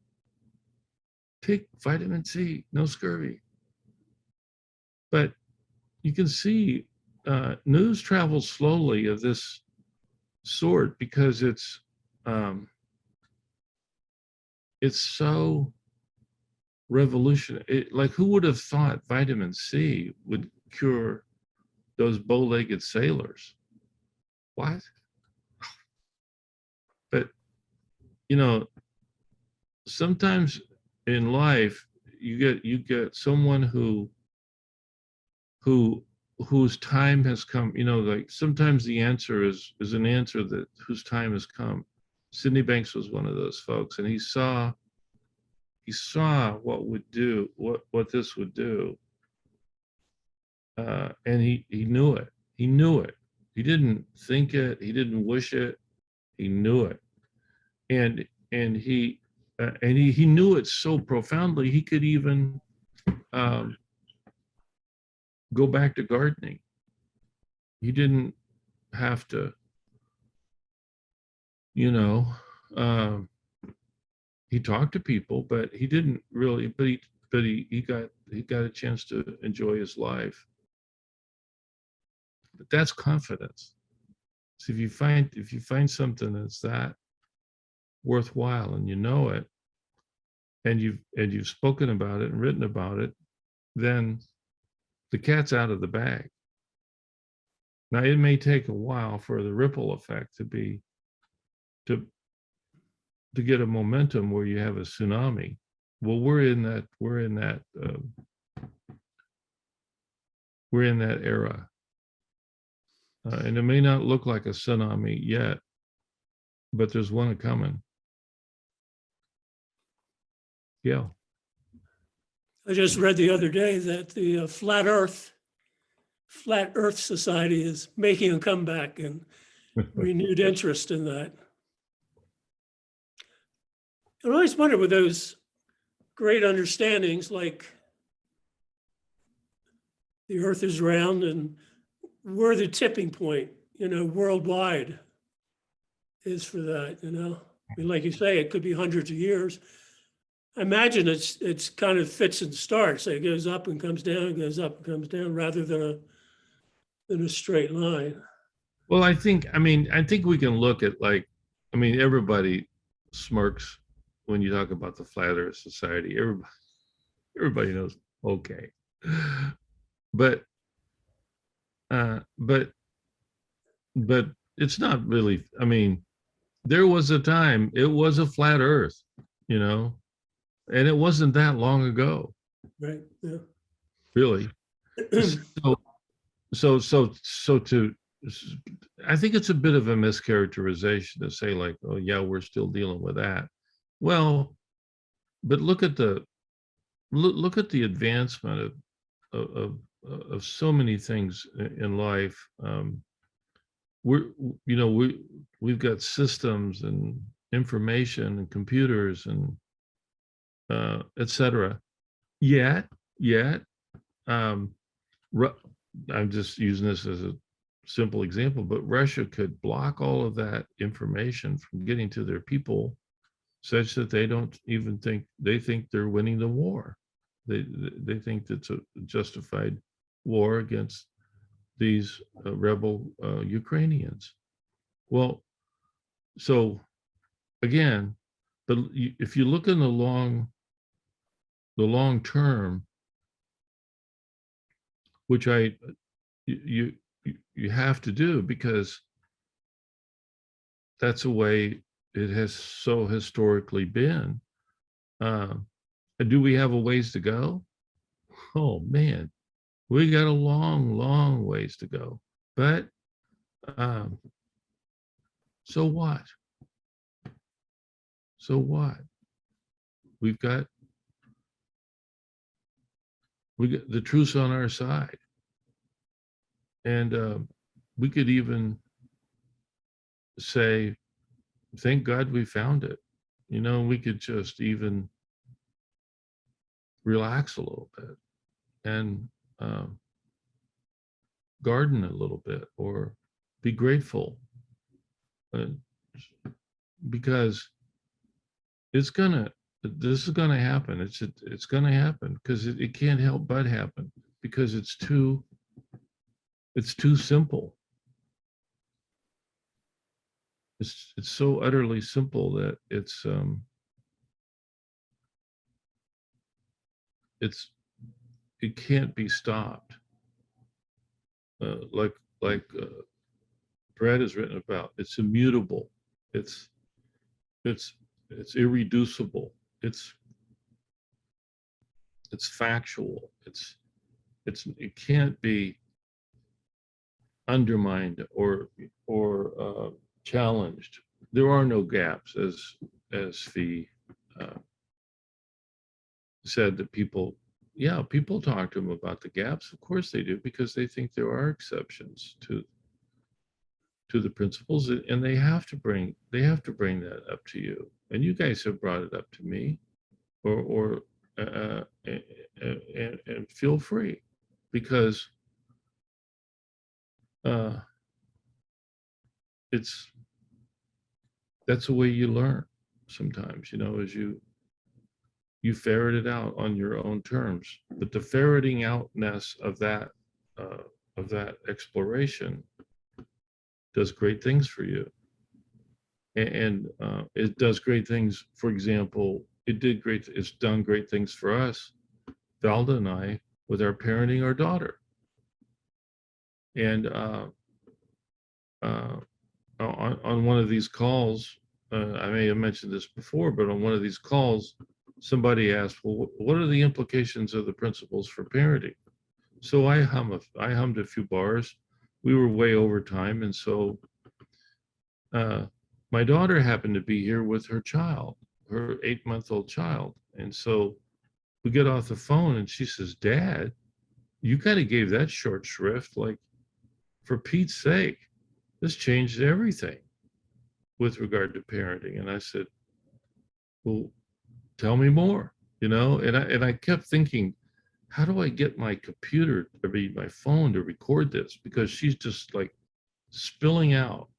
Take vitamin C, no scurvy. But you can see news travels slowly of this sort because it's so revolutionary. Like, who would have thought vitamin C would cure those bow-legged sailors? What? But sometimes in life you get someone whose time has come. Like sometimes the answer is an answer whose time has come. Sydney Banks was one of those folks, and he saw what this would do, and he knew it. He knew it. He didn't think it. He didn't wish it. He knew it, and he knew it so profoundly he could even go back to gardening. he didn't have to, you know, he talked to people, but he didn't really, he got a chance to enjoy his life. But that's confidence. So if you find something that's that worthwhile and you know it, and you've spoken about it and written about it, then the cat's out of the bag. Now it may take a while for the ripple effect to get a momentum where you have a tsunami. Well, we're in that era, and it may not look like a tsunami yet, but there's one coming. Yeah. I just read the other day that the Flat Earth Society is making a comeback and renewed interest in that. I always wondered with those great understandings, like the Earth is round and where the tipping point, worldwide is for that, I mean, like you say, it could be hundreds of years. I imagine it's kind of fits and starts. It goes up and comes down, goes up and comes down, rather than a straight line. Well, I think we can look at everybody smirks when you talk about the Flat Earth Society. Everybody knows, okay. But it's not really, there was a time it was a flat Earth, and it wasn't that long ago. Right. Yeah. Really. I think it's a bit of a mischaracterization to say like, oh yeah, we're still dealing with that. Well, but look at the advancement of so many things in life. We've got systems and information and computers and etc. Yet, I'm just using this as a simple example, but Russia could block all of that information from getting to their people, such that they don't even think they're winning the war. They think that's a justified war against these rebel Ukrainians. Well, so again, but if you look in the long term, which you have to do, because that's the way it has so historically been. Do we have a ways to go? Oh man, we got a long ways to go. But so what? So what? We got the truth's on our side. And we could even say, thank God we found it. We could just even relax a little bit and garden a little bit, or be grateful, because this is gonna happen. It's gonna happen, because it can't help but happen, because it's too simple. It's so utterly simple that it can't be stopped. Like Brad has written about, it's immutable. It's irreducible. It's factual. It can't be undermined or challenged. There are no gaps, as Fee said, that people talk to him about the gaps. Of course they do, because they think there are exceptions to the principles, and they have to bring that up to you. And you guys have brought it up to me, and feel free, because that's the way you learn sometimes, as you ferret it out on your own terms. But the ferreting outness of that exploration does great things for you. And it does great things. For example, it's done great things for us, Valda and I, with our parenting our daughter. And on one of these calls, I may have mentioned this before, but on one of these calls, somebody asked, well, what are the implications of the principles for parenting? So I hummed a few bars. We were way over time. And so my daughter happened to be here with her child, her 8-month-old child. And so we get off the phone and she says, Dad, you kind of gave that short shrift, like, for Pete's sake, this changed everything with regard to parenting. And I said, well, tell me more, and I kept thinking, how do I get my computer, my phone to record this? Because she's just like spilling out.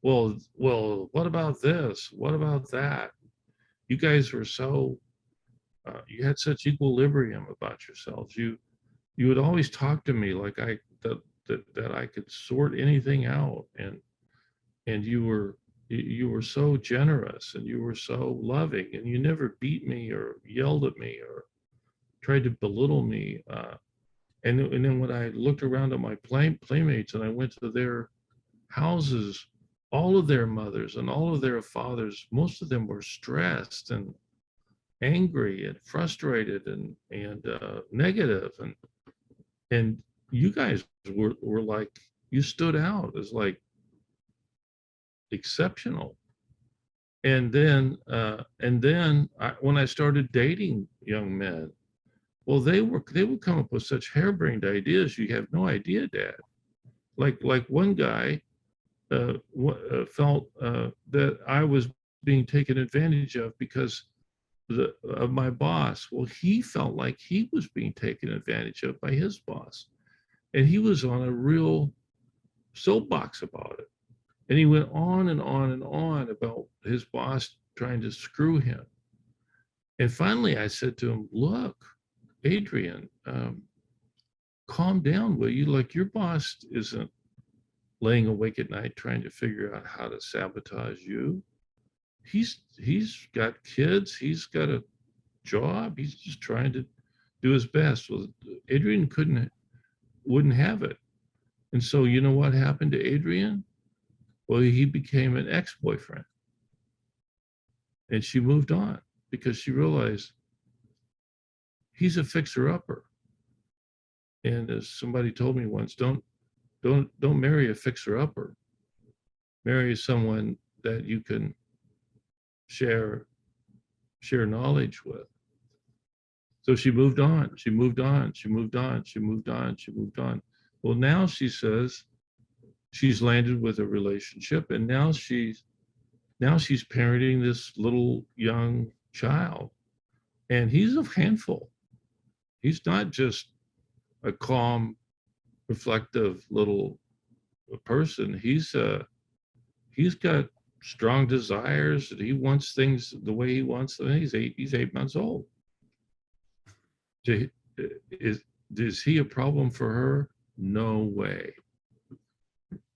Well, what about this? What about that? You guys were so, you had such equilibrium about yourselves. You would always talk to me like that I could sort anything out, and you were so generous and you were so loving, and you never beat me or yelled at me or tried to belittle me. And then when I looked around at my playmates and I went to their houses, all of their mothers and all of their fathers, most of them were stressed and angry and frustrated and negative, and you guys were like, you stood out as like exceptional. And then when I started dating young men, well, they would come up with such harebrained ideas. You have no idea, Dad. Like one guy felt that I was being taken advantage of because of my boss. Well, he felt like he was being taken advantage of by his boss, and he was on a real soapbox about it. And he went on and on and on about his boss trying to screw him. And finally, I said to him, look, Adrian, calm down, will you? Like, your boss isn't laying awake at night trying to figure out how to sabotage you. He's got kids, he's got a job, he's just trying to do his best. Well, Adrian wouldn't have it. And so you know what happened to Adrian? Well, he became an ex-boyfriend. And she moved on because she realized he's a fixer-upper. And as somebody told me once, don't marry a fixer-upper. Marry someone that you can share knowledge with. So she moved on. She moved on. She moved on. She moved on. She moved on. Well, now she says she's landed with a relationship, and now she's parenting this little young child, and he's a handful. He's not just a calm, reflective little person. He's got strong desires, and he wants things the way he wants them. He's 8 months old. Is he a problem for her? No way.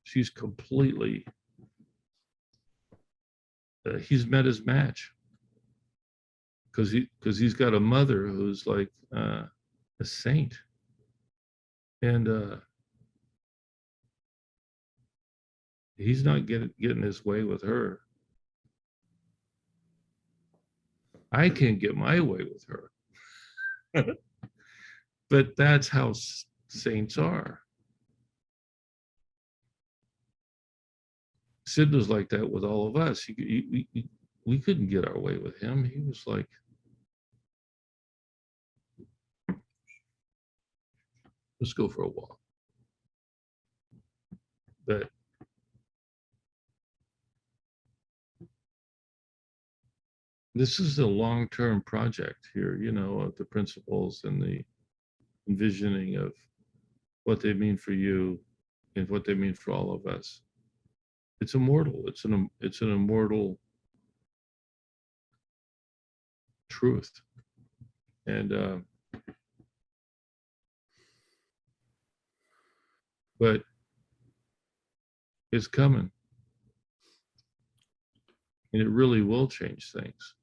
She's completely, he's met his match, because he's got a mother who's like a saint. And he's not getting his way with her. I can't get my way with her. But that's how saints are. Sid was like that with all of us. We couldn't get our way with him. He was like, let's go for a walk. But this is a long-term project here, of the principles and the envisioning of what they mean for you and what they mean for all of us. It's immortal. It's an immortal truth. And but it's coming, and it really will change things.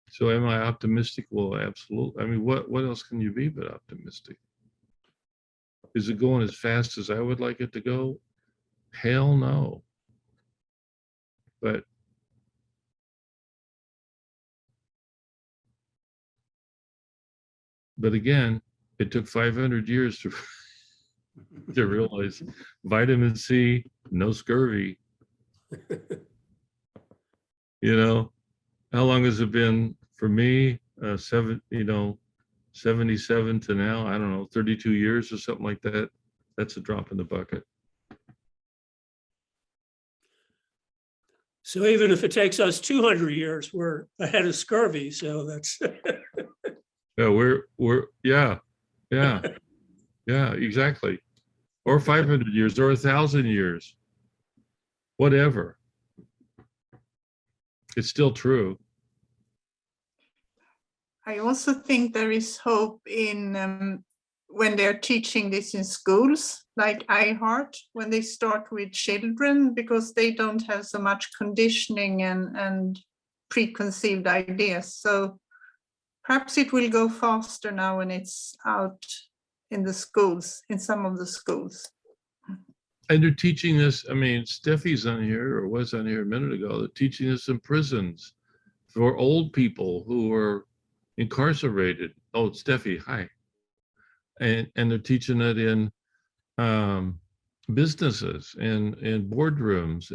So am I optimistic? Well, absolutely. I mean, what else can you be but optimistic? Is it going as fast as I would like it to go? Hell no. But again, it took 500 years to to realize vitamin C, no scurvy. You know, how long has it been for me? 77 to now, I don't know, 32 years or something like that. That's a drop in the bucket. So even if it takes us 200 years, we're ahead of scurvy. So that's Yeah, yeah, exactly. Or 500 years or 1,000 years, whatever. It's still true. I also think there is hope in when they're teaching this in schools, like iHeart, when they start with children, because they don't have so much conditioning and preconceived ideas. So perhaps it will go faster now when it's out in the schools, in some of the schools. And they're teaching this, I mean, Steffi's on here, or was on here a minute ago, they're teaching this in prisons for old people who are incarcerated. Oh, Steffi, hi. And they're teaching it in businesses and boardrooms,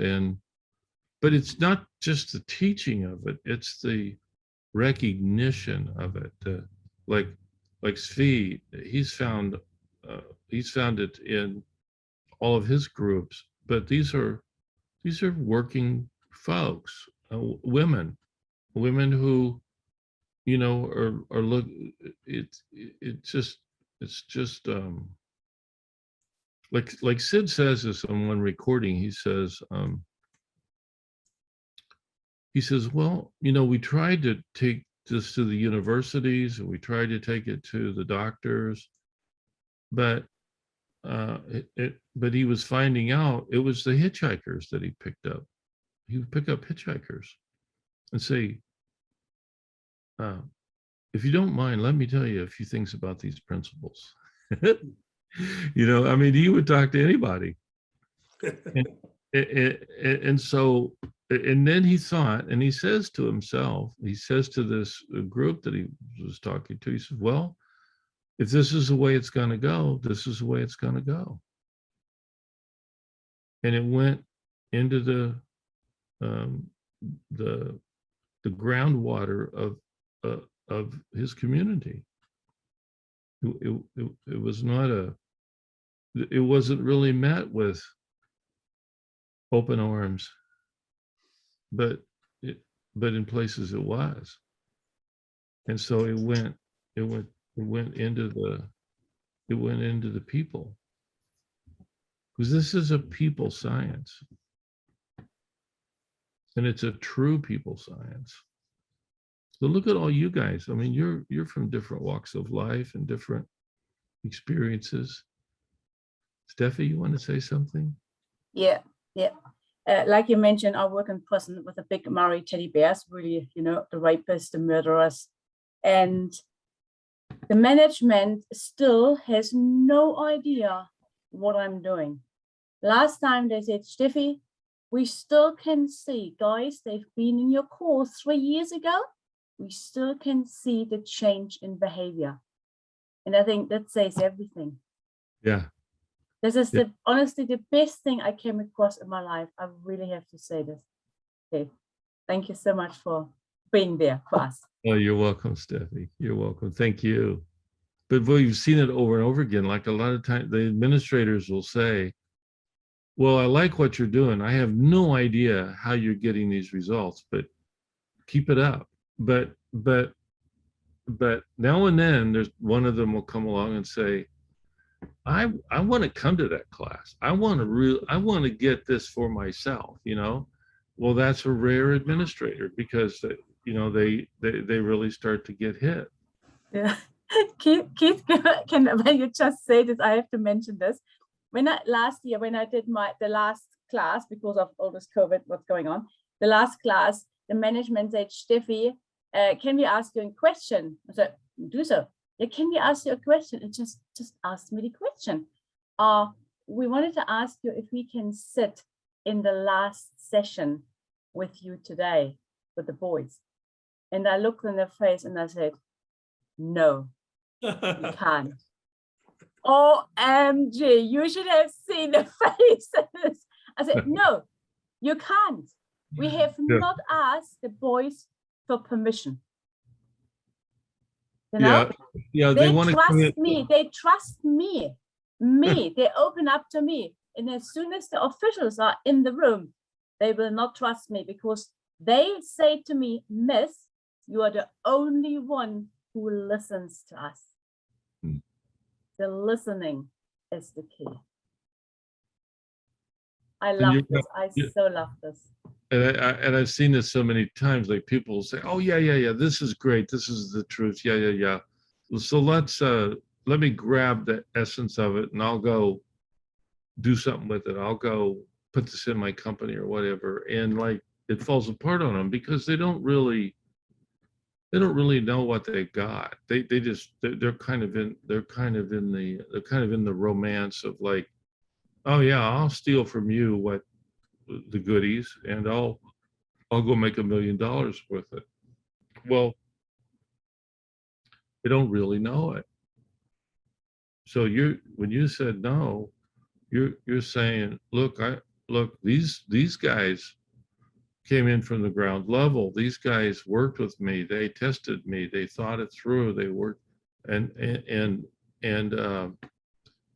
but it's not just the teaching of it, it's the recognition of it. Like Svi, he's found it in all of his groups, but these are working folks, women who, you know, are look. It's just like Sid says this on one recording. He says, well, you know, we tried to take this to the universities and we tried to take it to the doctors, but but he was finding out it was the hitchhikers that he picked up. He would pick up hitchhikers and say, if you don't mind, let me tell you a few things about these principles. You know, I mean, he would talk to anybody. And so, and then he thought, and he says to himself, he says to this group that he was talking to, he says, well, if this is the way it's going to go, this is the way it's going to go. And it went into the groundwater of his community. It was not it wasn't really met with open arms, but in places it was. And so it went into the people, because this is a people science, and it's a true people science. So look at all you guys. I mean, you're from different walks of life and different experiences. Steffi, you want to say something? Yeah. Like you mentioned, I work in prison with the big Maori teddy bears, really, you know, the rapists, the murderers. And the management still has no idea what I'm doing. Last time they said, Steffi, we still can see, guys, they've been in your course 3 years ago. We still can see the change in behavior. And I think that says everything. Yeah. This is honestly the best thing I came across in my life. I really have to say this. Okay. Thank you so much for being there for us. Oh, you're welcome, Steffi. You're welcome. Thank you. But we've seen it over and over again. Like a lot of times the administrators will say, well, I like what you're doing. I have no idea how you're getting these results, but keep it up. But but now and then there's one of them will come along and say, I want to come to that class. I want to get this for myself, you know. Well, that's a rare administrator because they really start to get hit. Yeah. Keith, when you just say this, I have to mention this. Last year, when I did the last class, because of all this COVID, what's going on, the last class, the management said, Steffi, can we ask you a question? I said, do so. Yeah, can we ask you a question? And just ask me the question. We wanted to ask you if we can sit in the last session with you today, with the boys. And I looked in their face and I said, no, you can't. OMG, you should have seen the faces. I said, no, you can't. We have Yeah. not asked the boys for permission. You know? Yeah, They want to come in. trust me. They trust me. They open up to me. And as soon as the officials are in the room, they will not trust me because they say to me, Miss, you are the only one who listens to us. Hmm. The listening is the key. I love this. I so love this. And I've seen this so many times, like people say, oh yeah, this is great, this is the truth, yeah. So let me grab the essence of it and I'll go do something with it. I'll go put this in my company or whatever. And like it falls apart on them because they don't really know what they got. They're kind of in the romance of like, oh yeah, I'll steal from you what the goodies and I'll go make $1 million with it. Well, they don't really know it. So when you said no, you're saying, look, these guys came in from the ground level. These guys worked with me. They tested me. They thought it through. They worked and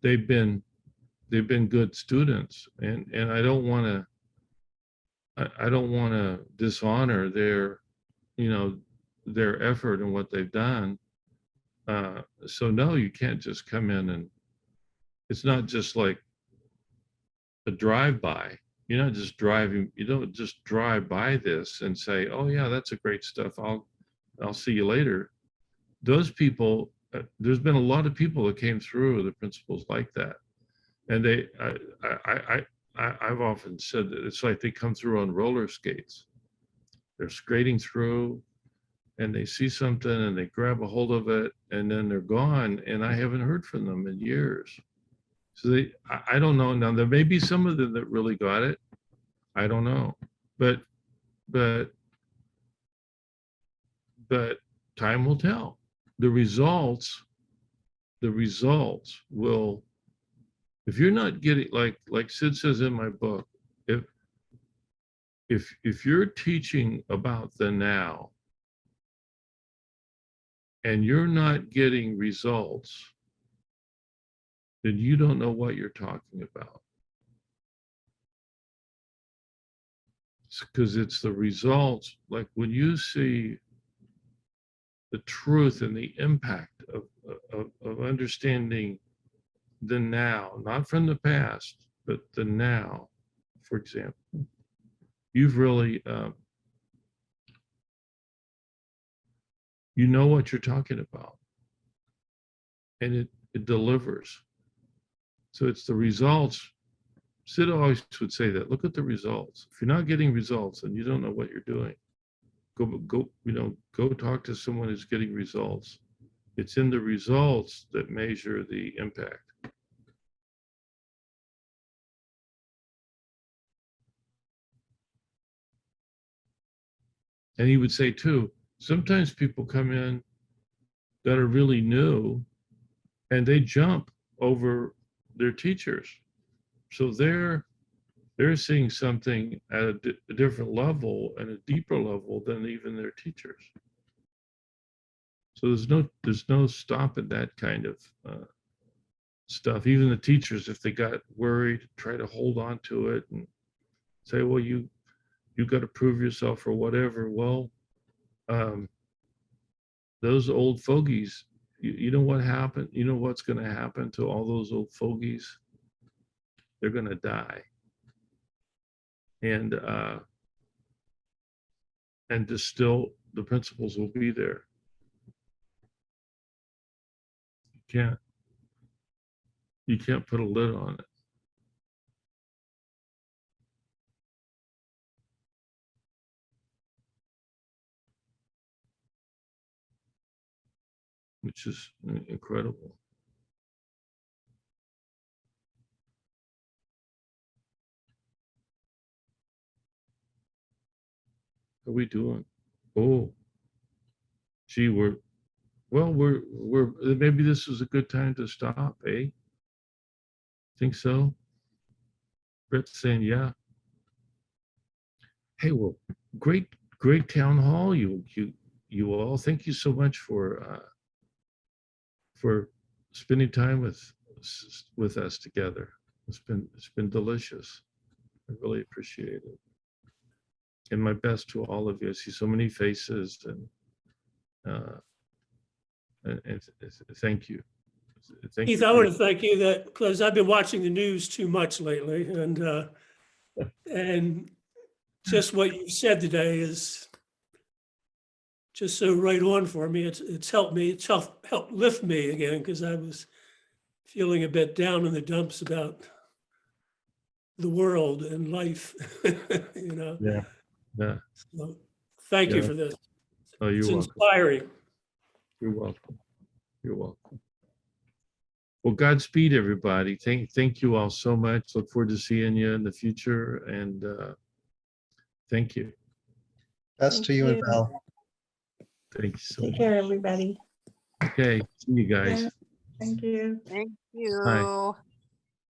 they've been good students. And I don't want to dishonor their effort and what they've done. So no, you can't just come in and it's not just like a drive-by. You're not just driving. You don't just drive by this and say, "Oh yeah, that's a great stuff. I'll see you later." Those people, there's been a lot of people that came through the principles like that, and I've often said that it's like they come through on roller skates. They're skating through, and they see something and they grab a hold of it, and then they're gone. And I haven't heard from them in years. So I don't know. Now there may be some of them that really got it. I don't know, but time will tell. The results will. If you're not getting like Sid says in my book, if you're teaching about the now and you're not getting results, then you don't know what you're talking about. Because it's the results, like when you see the truth and the impact of understanding the now, not from the past, but the now, for example, you've really, you know what you're talking about, and it delivers. So it's the results. Sid always would say that, look at the results. If you're not getting results and you don't know what you're doing, go talk to someone who's getting results. It's in the results that measure the impact. And he would say too, sometimes people come in that are really new and they jump over their teachers. So they're seeing something at a different level and a deeper level than even their teachers. So there's no stopping that kind of stuff. Even the teachers, if they got worried, try to hold on to it and say, well, you got to prove yourself or whatever. Well, those old fogies, you know what happened? You know what's going to happen to all those old fogies? They're going to die. And distill, the principles will be there. You can't put a lid on it. Which is incredible. How are we doing? Oh, gee, we're maybe this is a good time to stop, eh? Think so? Brett's saying, yeah. Hey, well, great town hall, you all. Thank you so much for spending time with us together. It's been delicious. I really appreciate it. And my best to all of you. I see so many faces, and thank you. Thank Keith, you I for want to thank you because I've been watching the news too much lately, and just what you said today is just so right on for me. It's helped me. It's helped lift me again because I was feeling a bit down in the dumps about the world and life. Yeah. So thank you Yeah. for this. Oh, you're It's welcome. inspiring. You're welcome. You're welcome. Well, Godspeed, everybody. Thank you all so much. Look forward to seeing you in the future. And thank you. Best to you and Val. Thank you so Take much. care, everybody. Okay. See you guys. Yeah. Thank you. Thank you. Bye.